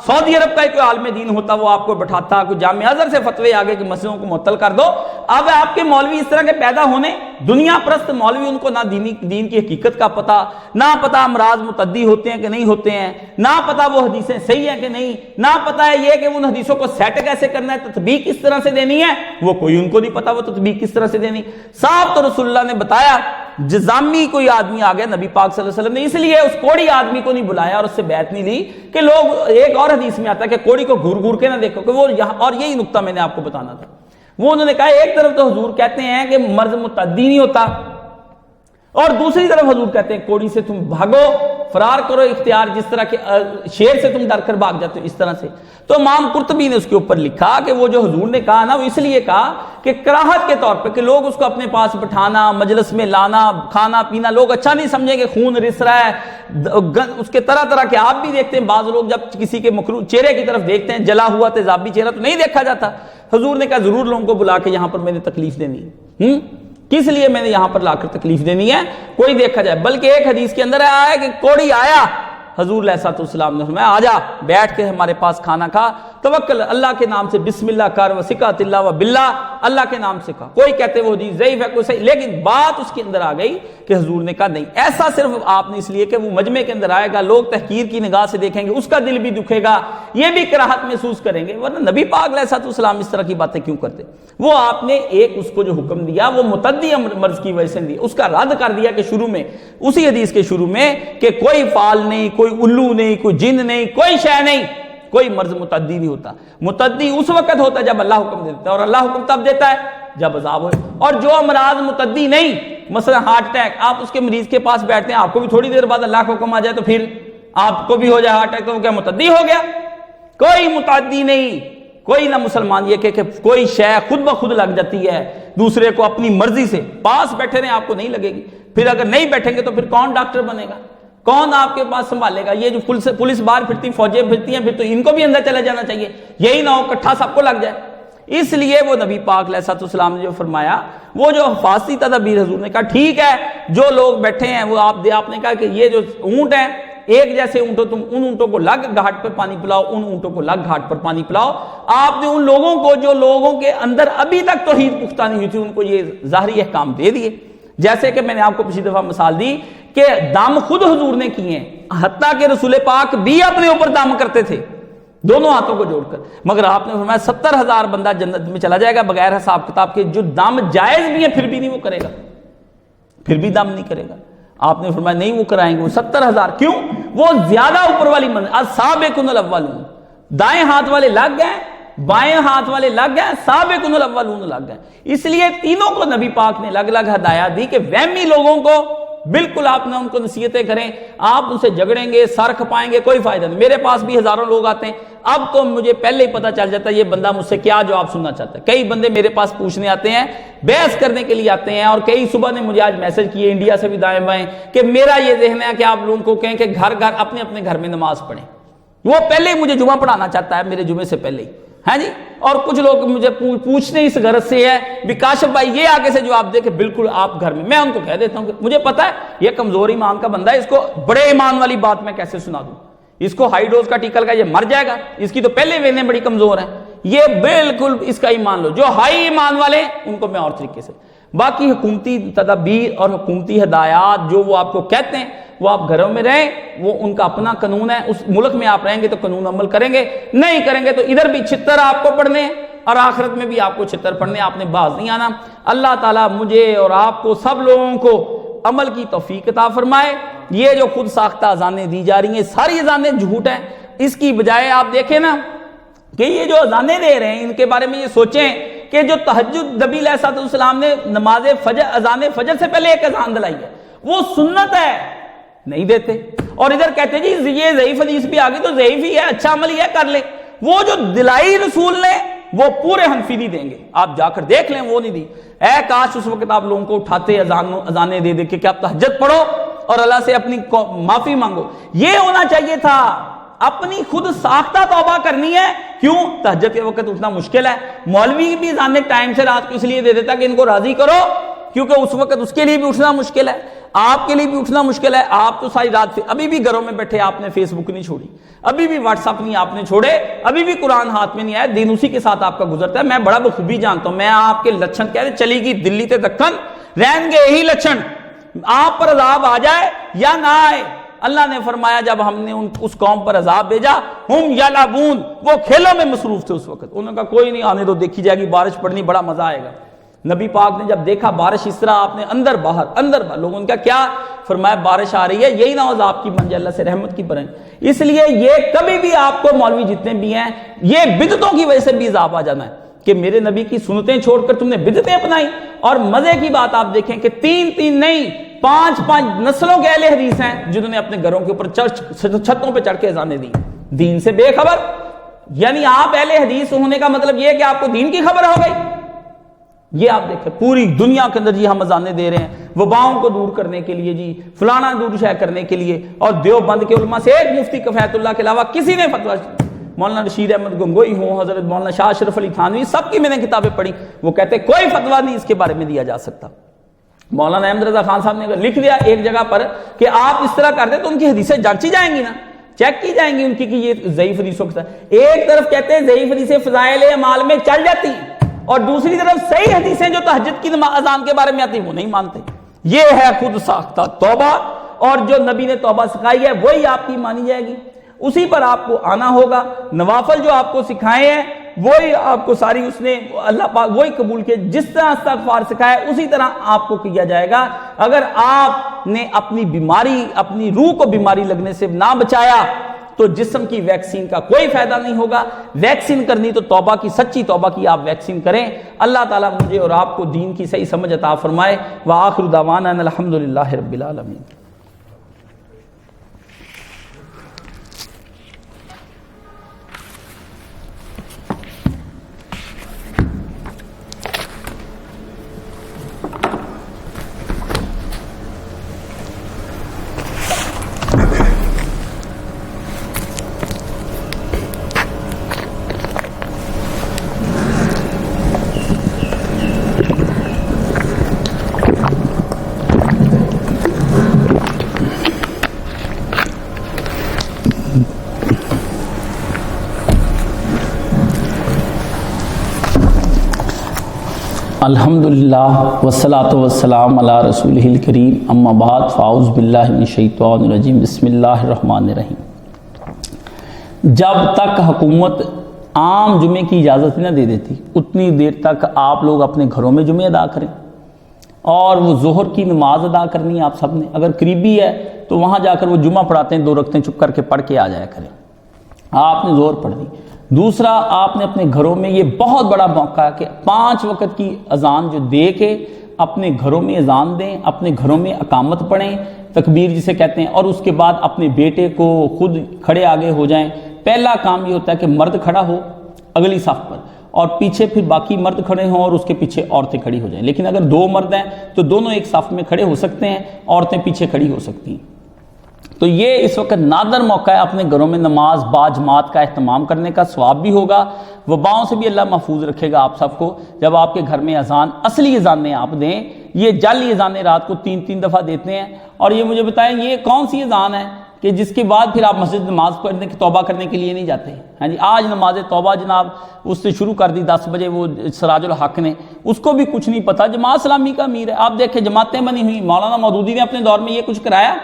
S2: سعودی عرب کا کوئی عالم دین ہوتا, وہ آپ کو بٹھاتا, کوئی جامعہ ازہر سے فتوے آگے کہ مسئلوں کو معطل کر دو. اب آپ کے مولوی اس طرح کے پیدا ہونے, دنیا پرست مولوی, ان کو نہ دین کی حقیقت کا پتہ, نہ پتہ امراض متعدی ہوتے ہیں کہ نہیں ہوتے ہیں, نہ پتہ وہ حدیثیں صحیح ہیں کہ نہیں, نہ پتہ ہے یہ کہ ان حدیثوں کو سیٹ کیسے کرنا ہے, تطبیق کس طرح سے دینی ہے, وہ کوئی ان کو نہیں پتہ وہ تطبیق کس طرح سے دینی. تو رسول اللہ نے بتایا جزامی کوئی آدمی آ گیا, نبی پاک صلی اللہ علیہ وسلم نے اس لیے اس کوڑی آدمی کو نہیں بلایا اور اس سے بیعت نہیں لی کہ لوگ, ایک اور حدیث میں آتا ہے کہ کوڑی کو گھور گھور کے نہ دیکھو کہ وہ یہاں, اور یہی نقطہ میں نے آپ کو بتانا تھا. وہ انہوں نے کہا ایک طرف تو حضور کہتے ہیں کہ مرض متعدی نہیں ہوتا, اور دوسری طرف حضور کہتے ہیں کوڑی سے تم بھاگو, فرار کرو اختیار, جس طرح کہ شیر سے تم ڈر کر بھاگ جاتے ہو اس طرح سے. تو امام قرطبی نے اس کے اوپر لکھا کہ وہ جو حضور نے کہا نا, وہ اس لیے کہا کہ کراہت کے طور پہ کہ لوگ اس کو اپنے پاس بٹھانا, مجلس میں لانا, کھانا پینا, لوگ اچھا نہیں سمجھیں کہ خون رس رہا ہے, اس کے طرح طرح کے آپ بھی دیکھتے ہیں. بعض لوگ جب کسی کے مکروہ چہرے کی طرف دیکھتے ہیں, جلا ہوا تیزابی چہرہ تو نہیں دیکھا جاتا. حضور نے کہا ضرور لوگوں کو بلا کے یہاں پر میں نے تکلیف دینی ہے. کس لیے میں نے یہاں پر لا کر تکلیف دینی ہے, کوئی دیکھا جائے. بلکہ ایک حدیث کے اندر آیا ہے کہ کوڑی آیا, حضور علیہ السلام نے فرمایا آجا بیٹھ کے ہمارے پاس کھانا کھا, توکل اللہ کے نام سے, بسم اللہ کر, وسکات اللہ و باللہ, اللہ کے نام سے کھا. کوئی کہتے وہ حدیث ضعیف ہے, کوئی صحیح, لیکن بات اس کے اندر آ گئی کہ حضور نے کہا نہیں, ایسا صرف آپ نے اس لیے کہ وہ مجمع کے اندر آئے گا, لوگ تحقیر کی نگاہ سے دیکھیں گے, اس کا دل بھی دکھے گا, یہ بھی کراہت محسوس کریں گے. ورنہ نبی پاک علیہ السلام اس طرح کی باتیں کیوں کرتے؟ وہ آپ نے ایک اس کو جو حکم دیا وہ متعدی مرض کی وجہ سے دیا, اس کا رد کر دیا کہ شروع میں, اسی حدیث کے شروع میں, کہ کوئی فال نہیں, کوئی الو نہیں, کوئی جن نہیں, کوئی شے نہیں, کوئی مرض متعدی نہیں ہوتا. متعدی اس وقت ہوتا ہے جب اللہ حکم دیتا ہے, اور اللہ حکم تب دیتا ہے جب عذاب ہوئے. اور جو امراض متعدی نہیں, مثلا ہارٹ اٹیک, آپ اس کے مریض کے پاس بیٹھتے ہیں, آپ کو بھی تھوڑی دیر بعد اللہ کا حکم آ جائے تو پھر آپ کو بھی ہو جائے ہارٹ اٹیک, تو وہ کیا متعدی ہو گیا؟ کوئی متعدی نہیں. کوئی نہ مسلمان یہ کہ کوئی شے خود بخود لگ جاتی ہے دوسرے کو اپنی مرضی سے, پاس بیٹھے رہیں آپ کو نہیں لگے گی, پھر اگر نہیں بیٹھیں گے تو پھر کون ڈاکٹر بنے گا, کون آپ کے پاس سنبھالے گا؟ یہ جو پولیس باہر پھرتی, فوجیں پھرتی ہیں, پھر تو ان کو بھی اندر چلے جانا چاہیے, یہی نہ ہو کٹھا سب کو لگ جائے. اس لیے وہ نبی پاک علیہ السلام نے جو فرمایا, وہ جو حفاظتی تدابیر حضور نے کہا ٹھیک ہے, جو لوگ بیٹھے ہیں وہ آپ نے کہا کہ یہ جو اونٹ ہیں, ایک جیسے اونٹوں, تم ان اونٹوں کو لگ گھاٹ پر پانی پلاؤ, ان اونٹوں کو لگ گھاٹ پر پانی پلاؤ. آپ نے ان لوگوں کو جو لوگوں کے اندر ابھی تک توحید پختہ نہیں ہوئی تھی, ان کو یہ ظاہری احکام دے دیے. جیسے کہ میں نے آپ کو پچھلی دفعہ مثال دی کہ دم خود حضور نے کیے ہیں, حتیٰ کہ رسول پاک بھی اپنے اوپر دم کرتے تھے دونوں ہاتھوں کو جوڑ کر, مگر آپ نے فرمایا 70,000 بندہ جنت میں چلا جائے گا بغیر حساب کتاب کے. جو دم جائز بھی ہے پھر بھی نہیں وہ کرے گا, پھر بھی دم نہیں کرے گا. آپ نے فرمایا نہیں وہ کرائیں گے, وہ 70,000. کیوں؟ وہ زیادہ اوپر والی منزل, السابقون الاولون, دائیں ہاتھ والے لگ گئے, بائیں ہاتھ والے لگ گئے, سابقون الاولون لگ گئے. اس لیے تینوں کو نبی پاک نے الگ الگ ہدایات دی کہ وہمی لوگوں کو بالکل آپ نے ان کو نصیحتیں کریں, آپ ان سے جھگڑیں گے, سر کھپائیں گے, کوئی فائدہ نہیں. میرے پاس بھی ہزاروں لوگ آتے ہیں, اب تو مجھے پہلے ہی پتہ چل جاتا ہے یہ بندہ مجھ سے کیا جواب سننا چاہتا ہے. کئی بندے میرے پاس پوچھنے آتے ہیں, بحث کرنے کے لیے آتے ہیں, اور کئی صبح نے مجھے آج میسج کیے انڈیا سے بھی دائیں بائیں کہ میرا یہ ذہن ہے کہ آپ لوگوں کو کہیں کہ گھر گھر اپنے اپنے گھر میں نماز پڑھیں. وہ پہلے ہی مجھے جمعہ پڑھانا چاہتا ہے, میرے جمعے سے پہلے ہی, ہاں جی. اور کچھ لوگ مجھے پوچھنے اس غرض سے ہے بھی کاشف بھائی یہ آگے سے جواب دے کہ بالکل آپ گھر میں. میں ان کو کہہ دیتا ہوں کہ مجھے پتا ہے یہ کمزور ایمان کا بندہ ہے, اس کو بڑے ایمان والی بات میں کیسے سنا دوں, اس کو ہائی ڈوز کا ٹیکہ لگا یہ مر جائے گا, اس کی تو پہلے وینے بڑی کمزور ہیں, یہ بالکل اس کا ایمان لو. جو ہائی ایمان والے ان کو میں اور طریقے سے. باقی حکومتی تدابیر اور حکومتی ہدایات جو وہ آپ کو کہتے ہیں وہ آپ گھروں میں رہیں, وہ ان کا اپنا قانون ہے. اس ملک میں آپ رہیں گے تو قانون عمل کریں گے, نہیں کریں گے تو ادھر بھی چھتر آپ کو پڑھنے ہیں, اور آخرت میں بھی آپ کو چھتر پڑنے آپ نے باز نہیں آنا۔ اللہ تعالیٰ مجھے اور آپ کو سب لوگوں کو عمل کی توفیق عطا فرمائے۔ یہ جو خود ساختہ اذانیں دی جا رہی ہیں ساری اذانیں جھوٹ ہیں، اس کی بجائے آپ دیکھیں نا کہ یہ جو اذانیں دے رہے ہیں ان کے بارے میں یہ سوچیں کہ جو تہجد نبی علیہ السلام نے نماز فجر اذان فجر سے پہلے ایک اذان دلائی ہے وہ سنت ہے، نہیں دیتے، اور ادھر کہتے جی یہ ضعیف حدیث بھی آگئی تو ضعیف ہی ہے، اچھا عمل یہ کر لیں۔ وہ جو دلائی رسول نے وہ پورے حنفی نہیں دیں گے، آپ جا کر دیکھ لیں وہ نہیں دی۔ اے کاش اس وقت آپ لوگوں کو اٹھاتے اذانیں دے دے کے کہ آپ تہجد پڑھو اور اللہ سے اپنی معافی مانگو۔ یہ ہونا چاہیے تھا، اپنی خود ساختہ توبہ کرنی ہے۔ کیوں؟ تہجد کے وقت اٹھنا مشکل ہے، مولوی بھی اذانیں ٹائم سے رات کو اس لیے دے دیتا کہ ان کو راضی کرو، کیونکہ اس وقت اس کے لیے بھی اٹھنا مشکل ہے، آپ کے لیے بھی اٹھنا مشکل ہے۔ آپ تو ساری رات ابھی بھی گھروں میں بیٹھے آپ نے فیس بک نہیں چھوڑی، ابھی بھی واٹس ایپ نہیں آپ نے چھوڑے، ابھی بھی قرآن ہاتھ میں نہیں آیا، دن اسی کے ساتھ آپ کا گزرتا ہے۔ میں بڑا بخوبی جانتا ہوں، میں آپ کے لچھن کہہ رہے چلی گی دلی تے دکن رہن گے یہی لچھن، آپ پر عذاب آ جائے یا نہ آئے۔ اللہ نے فرمایا جب ہم نے اس قوم پر عذاب بھیجا ہم یلعبون، وہ کھیلوں میں مصروف تھے اس وقت، انہوں نے کہا کوئی نہیں آنے دو، دیکھی جائے گی بارش پڑنی، بڑا مزہ آئے گا۔ نبی پاک نے جب دیکھا بارش اس طرح، آپ نے اندر باہر لوگوں نے کہا کیا؟ فرمایا بارش آ رہی ہے، یہی نہ ہو آپ کی بن جائے، اللہ سے رحمت کی بریں۔ اس لیے یہ کبھی بھی آپ کو مولوی جتنے بھی ہیں یہ بدعتوں کی وجہ سے بھی عذاب آ جانا ہے کہ میرے نبی کی سنتیں چھوڑ کر تم نے بدعتیں اپنائی۔ اور مزے کی بات آپ دیکھیں کہ تین نہیں 5 نسلوں کے اہل حدیث ہیں جنہوں نے اپنے گھروں کے اوپر چھتوں پہ چڑھ کے اذانیں دی، دین سے بے خبر۔ یعنی آپ اہل حدیث ہونے کا مطلب یہ ہے کہ آپ کو دین کی خبر ہو گئی۔ یہ آپ دیکھیں پوری دنیا کے اندر جی ہم اذانیں دے رہے ہیں وباؤں کو دور کرنے کے لیے، جی فلانا دور شے کرنے کے لیے، اور دیوبند کے علماء سے ایک مفتی کفایت اللہ کے علاوہ کسی نے فتویٰ، مولانا رشید احمد گنگوئی ہوں، حضرت مولانا شاہ اشرف علی تھانوی، سب کی میں نے کتابیں پڑھی، وہ کہتے کوئی فتویٰ نہیں اس کے بارے میں دیا جا سکتا۔ مولانا احمد رضا خان صاحب نے اگر لکھ دیا ایک جگہ پر کہ آپ اس طرح کرتے تو ان کی حدیثیں جانچی جائیں گی نا، چیک کی جائیں گی ان کی کہ یہ ضعیف حدیثوں کے ساتھ۔ ایک طرف کہتے ہیں ضعیف حدیثیں فضائل اعمال میں چل جاتی ہیں، اور دوسری طرف صحیح حدیثیں جو تہجد کی اذان کے بارے میں آتی ہیں وہ نہیں مانتے۔ یہ ہے خود ساختہ توبہ، اور جو نبی نے توبہ سکھائی ہے وہی آپ کی مانی جائے گی، اسی پر آپ کو آنا ہوگا۔ نوافل جو آپ کو سکھائے ہیں وہی آپ کو ساری اس نے اللہ پاک وہی قبول کیے، جس طرح استغفار سکھایا اسی طرح آپ کو کیا جائے گا۔ اگر آپ نے اپنی بیماری، اپنی روح کو بیماری لگنے سے نہ بچایا تو جسم کی ویکسین کا کوئی فائدہ نہیں ہوگا۔ ویکسین کرنی تو توبہ کی، سچی توبہ کی آپ ویکسین کریں۔ اللہ تعالیٰ مجھے اور آپ کو دین کی صحیح سمجھ عطا فرمائے۔ وآخر دعوانا ان الحمدللہ رب العالمین۔ الحمدللہ والصلاۃ والسلام علی رسولہ الکریم، اما بعد، فاعوذ باللہ من الشیطان الرجیم، بسم اللہ الرحمن الرحیم۔ جب تک حکومت عام جمعے کی اجازت نہ دے دیتی اتنی دیر تک آپ لوگ اپنے گھروں میں جمعے ادا کریں، اور وہ ظہر کی نماز ادا کرنی ہے آپ سب نے، اگر قریبی ہے تو وہاں جا کر وہ جمعہ پڑھاتے ہیں 2 رکعتیں چپ کر کے پڑھ کے آ جایا کریں، آپ نے ظہر پڑھ دی۔ دوسرا، آپ نے اپنے گھروں میں، یہ بہت بڑا موقع ہے کہ 5 وقت کی اذان جو دے کے اپنے گھروں میں اذان دیں، اپنے گھروں میں اقامت پڑھیں، تکبیر جسے کہتے ہیں، اور اس کے بعد اپنے بیٹے کو خود کھڑے آگے ہو جائیں۔ پہلا کام یہ ہوتا ہے کہ مرد کھڑا ہو اگلی صف پر، اور پیچھے پھر باقی مرد کھڑے ہوں اور اس کے پیچھے عورتیں کھڑی ہو جائیں۔ لیکن اگر 2 مرد ہیں تو دونوں ایک صف میں کھڑے ہو سکتے ہیں، عورتیں پیچھے کھڑی ہو سکتی ہیں۔ تو یہ اس وقت نادر موقع ہے اپنے گھروں میں نماز با جماعت کا اہتمام کرنے کا، ثواب بھی ہوگا، وباؤں سے بھی اللہ محفوظ رکھے گا آپ سب کو۔ جب آپ کے گھر میں اذان، اصلی اذانیں آپ دیں، یہ جعلی اذانیں رات کو 3 دفعہ دیتے ہیں، اور یہ مجھے بتائیں یہ کون سی اذان ہے کہ جس کے بعد پھر آپ مسجد نماز پڑھنے کی توبہ کرنے کے لیے نہیں جاتے؟ ہاں جی، آج نماز توبہ جناب اس سے شروع کر دی 10 بجے وہ سراج الحق نے، اس کو بھی کچھ نہیں پتا، جماعت اسلامی کا امیر ہے۔ آپ دیکھیں جماعتیں بنی ہوئی، مولانا مودودی نے اپنے دور میں یہ کچھ کرایا؟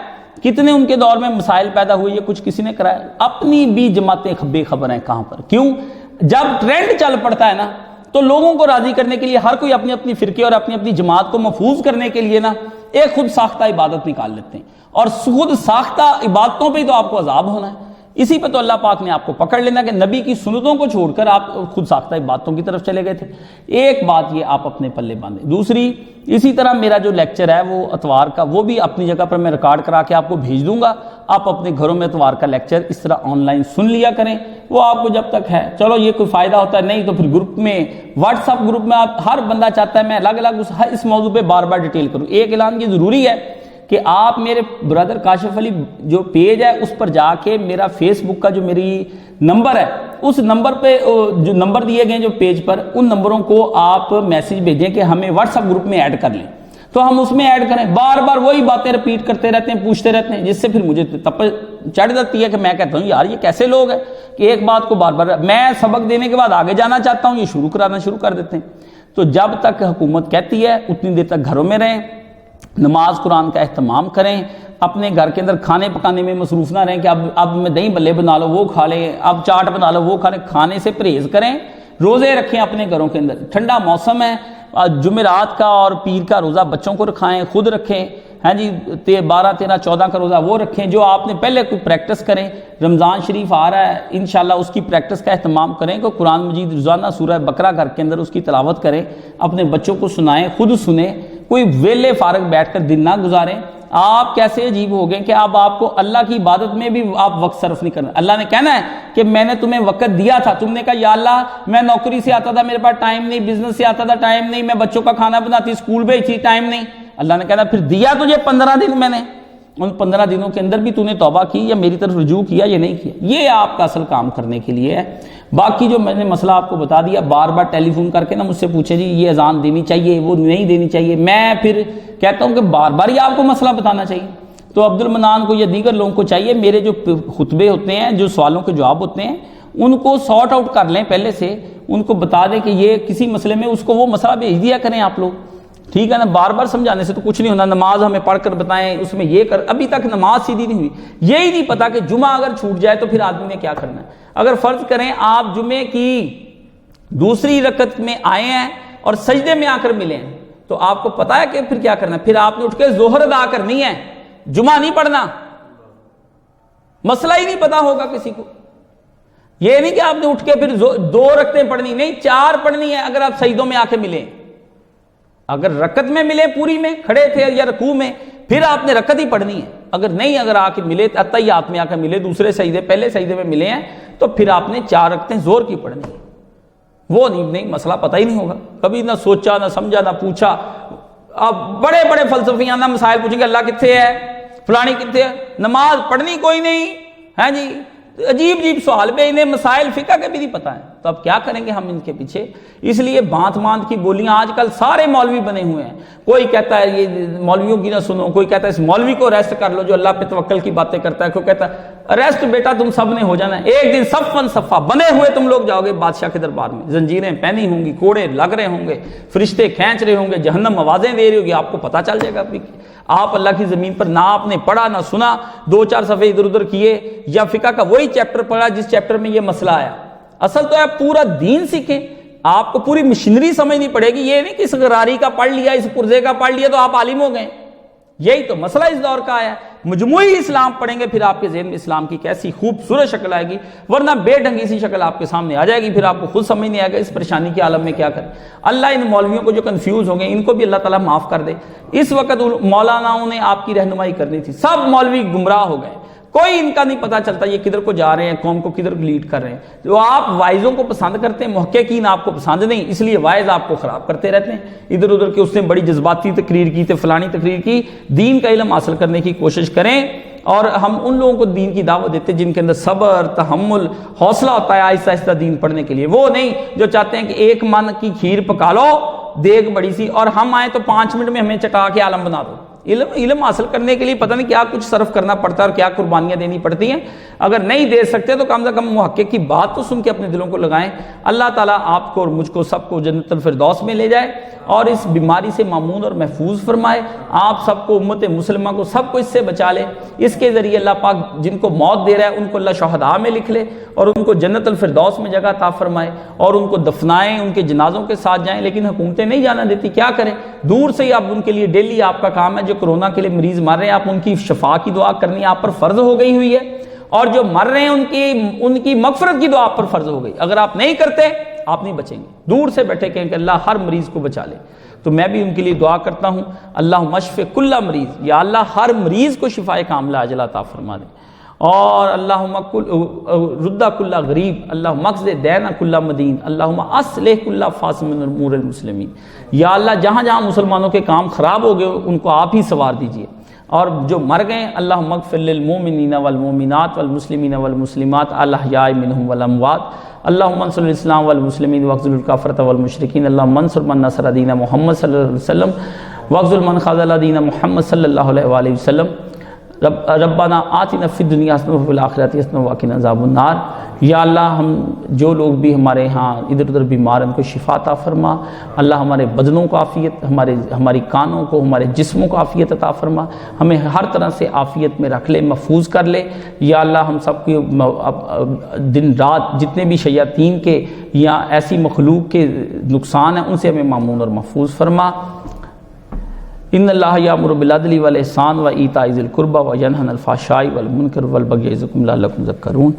S2: کتنے ان کے دور میں مسائل پیدا ہوئے، یہ کچھ کسی نے کرایا؟ اپنی بھی جماعتیں بے خبر ہیں کہاں پر، کیوں؟ جب ٹرینڈ چل پڑتا ہے نا تو لوگوں کو راضی کرنے کے لیے ہر کوئی اپنی اپنی فرقے اور اپنی اپنی جماعت کو محفوظ کرنے کے لیے نا ایک خود ساختہ عبادت نکال لیتے ہیں، اور خود ساختہ عبادتوں پہ ہی تو آپ کو عذاب ہونا ہے، اسی پہ تو اللہ پاک نے آپ کو پکڑ لینا کہ نبی کی سنتوں کو چھوڑ کر آپ خود ساختہ عبادتوں کی طرف چلے گئے تھے۔ ایک بات یہ آپ اپنے پلے باندھیں۔ دوسری، اسی طرح میرا جو لیکچر ہے وہ اتوار کا، وہ بھی اپنی جگہ پر میں ریکارڈ کرا کے آپ کو بھیج دوں گا، آپ اپنے گھروں میں اتوار کا لیکچر اس طرح آن لائن سن لیا کریں، وہ آپ کو جب تک ہے چلو یہ کوئی فائدہ ہوتا ہے، نہیں تو پھر گروپ میں، واٹس ایپ گروپ میں آپ، ہر بندہ چاہتا ہے میں الگ الگ اس موضوع پہ بار بار ڈیٹیل کروں۔ ایک اعلان یہ ضروری ہے کہ آپ میرے برادر کاشف علی جو پیج ہے اس پر جا کے میرا فیس بک کا جو میری نمبر ہے، اس نمبر پہ جو نمبر دیے گئے جو پیج پر، ان نمبروں کو آپ میسج بھیجیں کہ ہمیں واٹس ایپ گروپ میں ایڈ کر لیں، تو ہم اس میں ایڈ کریں۔ بار بار وہی باتیں رپیٹ کرتے رہتے ہیں، پوچھتے رہتے ہیں، جس سے پھر مجھے چڑھ جاتی ہے کہ میں کہتا ہوں یار یہ کیسے لوگ ہیں کہ ایک بات کو بار بار، میں سبق دینے کے بعد آگے جانا چاہتا ہوں، یہ شروع کر دیتے ہیں۔ تو جب تک حکومت کہتی ہے اتنی دیر تک گھروں میں رہیں، نماز قرآن کا اہتمام کریں، اپنے گھر کے اندر کھانے پکانے میں مصروف نہ رہیں کہ اب میں دہی بلے بنا لو وہ کھا لیں، اب چاٹ بنا لو وہ کھا لیں، کھانے سے پرہیز کریں، روزے رکھیں اپنے گھروں کے اندر، ٹھنڈا موسم ہے، جمعرات کا اور پیر کا روزہ بچوں کو رکھائیں، خود رکھیں، ہاں جی 12 13 14 کا روزہ وہ رکھیں، جو آپ نے پہلے کوئی پریکٹس کریں۔ رمضان شریف آ رہا ہے، انشاءاللہ اس کی پریکٹس کا اہتمام کریں کہ قرآن مجید روزانہ سورہ بقرہ گھر کے اندر اس کی تلاوت کریں، اپنے بچوں کو سنائیں، خود سنیں، کوئی ویلے فارغ بیٹھ کر دن نہ گزاریں۔ آپ کیسے عجیب ہو گئے کہ اب آپ کو اللہ کی عبادت میں بھی آپ وقت صرف نہیں کرنا۔ اللہ نے کہنا ہے کہ میں نے تمہیں وقت دیا تھا، تم نے کہا یا اللہ میں نوکری سے آتا تھا میرے پاس ٹائم نہیں، بزنس سے آتا تھا ٹائم نہیں، میں بچوں کا کھانا بناتی، اسکول بھیجتی ٹائم نہیں۔ اللہ نے کہنا پھر دیا تجھے 15 دن، میں نے ان 15 دنوں کے اندر بھی تو نے توبہ کی یا میری طرف رجوع کیا یا نہیں کیا؟ یہ آپ کا اصل کام کرنے کے لیے ہے۔ باقی جو میں نے مسئلہ آپ کو بتا دیا، بار بار ٹیلی فون کر کے نا مجھ سے پوچھیں جی یہ اذان دینی چاہیے وہ نہیں دینی چاہیے، میں پھر کہتا ہوں کہ بار بار ہی آپ کو مسئلہ بتانا چاہیے۔ تو عبد المنان کو یا دیگر لوگوں کو چاہیے میرے جو خطبے ہوتے ہیں، جو سوالوں کے جواب ہوتے ہیں، ان کو سارٹ آؤٹ کر لیں پہلے سے، ان کو بتا دیں کہ یہ کسی مسئلے میں اس کو وہ مسئلہ بھیج دیا کریں آپ لوگ، ٹھیک ہے نا؟ بار بار سمجھانے سے تو کچھ نہیں ہونا۔ نماز ہمیں پڑھ کر بتائیں، اس میں یہ کر، ابھی تک نماز سیدھی نہیں ہوئی، یہی نہیں پتا کہ جمعہ اگر چھوٹ جائے تو پھر آدمی نے کیا کرنا ہے۔ اگر فرض کریں آپ جمعے کی دوسری رکعت میں آئے ہیں اور سجدے میں آ کر ملے ہیں، تو آپ کو پتا ہے کہ پھر کیا کرنا ہے، پھر آپ نے اٹھ کے ظہر ادا کرنی ہے، جمعہ نہیں پڑھنا۔ مسئلہ ہی نہیں پتا ہوگا کسی کو، یہ نہیں کہ آپ نے اٹھ کے پھر 2 رکعتیں پڑھنی، نہیں 4 پڑھنی ہے اگر آپ سجدوں میں آ کے ملیں۔ اگر رکعت میں ملے پوری میں کھڑے تھے یا رکوع میں، پھر آپ نے رکعت ہی پڑھنی ہے۔ اگر نہیں، اگر آ کے ملے اتحیات میں آ کے ملے، دوسرے سجدے پہلے سجدے میں ملے ہیں، تو پھر آپ نے 4 رکعتیں زور کی پڑھنی ہے۔ وہ نہیں مسئلہ پتہ ہی نہیں ہوگا، کبھی نہ سوچا نہ سمجھا نہ پوچھا۔ اب بڑے بڑے فلسفیانہ مسائل پوچھیں گے اللہ کتنے ہے، فلانی کتنے ہے، نماز پڑھنی کوئی نہیں ہے جی، عجیب عجیب سوال پہ، انہیں مسائل فقہ کے بھی نہیں پتہ ہے، تو اب کیا کریں گے ہم ان کے پیچھے؟ اس لیے بانت باندھ کی بولیاں آج کل سارے مولوی بنے ہوئے ہیں، کوئی کہتا ہے یہ مولویوں کی نہ سنو، کوئی کہتا ہے اس مولوی کو ریسٹ کر لو جو اللہ پہ توکل کی باتیں کرتا ہے، کوئی کہتا ہے ریسٹ بیٹا تم سب نے ہو جانا ہے، ایک دن صفن صفا بنے ہوئے تم لوگ جاؤ گے بادشاہ کے دربار میں، زنجیریں پہنی ہوں گی، کوڑے لگ رہے ہوں گے، فرشتے کھینچ رہے ہوں گے، جہنم آوازیں دے رہی ہوگی، آپ کو پتہ چل جائے گا آپ اللہ کی زمین پر نہ آپ نے پڑھا نہ سنا، 2-4 صفحے ادھر ادھر کیے، یا فقہ کا وہی چیپٹر پڑھا جس چیپٹر میں یہ مسئلہ آیا۔ اصل تو ہے پورا دین سیکھیں، آپ کو پوری مشینری سمجھنی پڑے گی، یہ نہیں کہ اس غراری کا پڑھ لیا، اس پرزے کا پڑھ لیا تو آپ عالم ہو گئے۔ یہی تو مسئلہ اس دور کا آیا ہے۔ مجموعی اسلام پڑھیں گے پھر آپ کے ذہن میں اسلام کی کیسی خوبصورت شکل آئے گی، ورنہ بے ڈھنگی سی شکل آپ کے سامنے آ جائے گی، پھر آپ کو خود سمجھ نہیں آئے گا اس پریشانی کے عالم میں کیا کریں۔ اللہ ان مولویوں کو جو کنفیوز ہو گئے ان کو بھی اللہ تعالیٰ معاف کر دے۔ اس وقت مولاناؤں نے آپ کی رہنمائی کرنی تھی، سب مولوی گمراہ ہو گئے، کوئی ان کا نہیں پتا چلتا یہ کدھر کو جا رہے ہیں، قوم کو کدھر لیڈ کر رہے ہیں۔ جو آپ وائزوں کو پسند کرتے ہیں، محققین آپ کو پسند نہیں، اس لیے وائز آپ کو خراب کرتے رہتے ہیں، ادھر ادھر کے اس نے بڑی جذباتی تقریر کی، فلانی تقریر کی۔ دین کا علم حاصل کرنے کی کوشش کریں، اور ہم ان لوگوں کو دین کی دعوت دیتے ہیں جن کے اندر صبر، تحمل، حوصلہ ہوتا ہے آہستہ آہستہ دین پڑھنے کے لیے، وہ نہیں جو چاہتے ہیں کہ 1 من کی کھیر پکا لو دیگ بڑی سی، اور ہم آئیں تو 5 منٹ میں ہمیں چٹا کے عالم بنا دو۔ علم حاصل کرنے کے لیے پتہ نہیں کیا کچھ صرف کرنا پڑتا ہے اور کیا قربانیاں دینی پڑتی ہیں. اگر نہیں دے سکتے تو کم سے کم محقق کی بات تو سن کے اپنے دلوں کو لگائیں. اللہ تعالیٰ آپ کو اور مجھ کو سب کو جنت الفردوس میں لے جائے اور اس بیماری سے مامون اور محفوظ فرمائے. آپ سب کو، امت مسلمہ کو، سب کو اس سے بچا لے. اس کے ذریعے اللہ پاک جن کو موت دے رہا ہے ان کو اللہ شہداء میں لکھ لے اور ان کو جنت الفردوس میں جگہ عطا فرمائے اور ان کو دفنائیں، ان کے جنازوں کے ساتھ جائیں. لیکن حکومتیں نہیں جانا دیتی، کیا کریں؟ دور سے ہی اب ان کے لیے ڈیلی آپ کا کام ہے. جو کرونا کے لیے مریض مر رہے ہیں، آپ ان کی شفا کی دعا کرنی آپ پر فرض ہو گئی ہوئی ہے، اور جو مر رہے ہیں ان کی مغفرت کی دعا آپ پر فرض ہو گئی. اگر آپ نہیں کرتے آپ نہیں بچیں گے. دور سے بیٹھے کہیں کہ اللہ ہر مریض کو بچا لے. تو میں بھی ان کے لیے دعا کرتا ہوں، اللہ مشفِ کل مریض، یا اللہ ہر مریض کو شفائے کاملہ عاجلہ عطا فرما دے. اور اللہم رد کل غریب، اللہم اقض دین کل مدین، اللہم اصلح کل فاسد من امور المسلمین. یا اللہ جہاں جہاں مسلمانوں کے کام خراب ہو گئے ان کو آپ ہی سنوار دیجئے، اور جو مر گئے اللہم اغفر للمؤمنین والمؤمنات والمسلمین والمسلمات الاحیاء منہم والاموات. اللہم انصر الاسلام والمسلمین واخذل الکافرۃ والمشرکین. اللہم انصر من نصر دین محمد صلی اللہ علیہ وسلم واخذل من خذل دین محمد صلی اللہ علیہ وآلہ وسلم. ربنا آتنا فی الدنیا حسنۃ وفی الآخرۃ حسنۃ وقنا عذاب النار. یا اللہ ہم جو لوگ بھی ہمارے ہاں ادھر ادھر بیمار ہیں ان کو شفا عطا فرما. اللہ ہمارے بدنوں کو عافیت، ہماری کانوں کو، ہمارے جسموں کو عافیت عطا فرما. ہمیں ہر طرح سے عافیت میں رکھ لے، محفوظ کر لے. یا اللہ ہم سب کو دن رات جتنے بھی شیاطین کے یا ایسی مخلوق کے نقصان ہیں ان سے ہمیں مامون اور محفوظ فرما. ان اللہ یامر بالعدل والاحسان و ایتاء ذی القربی و ینہی عن الفحشاء والمنکر والبغی یعظکم لعلکم تذکرون.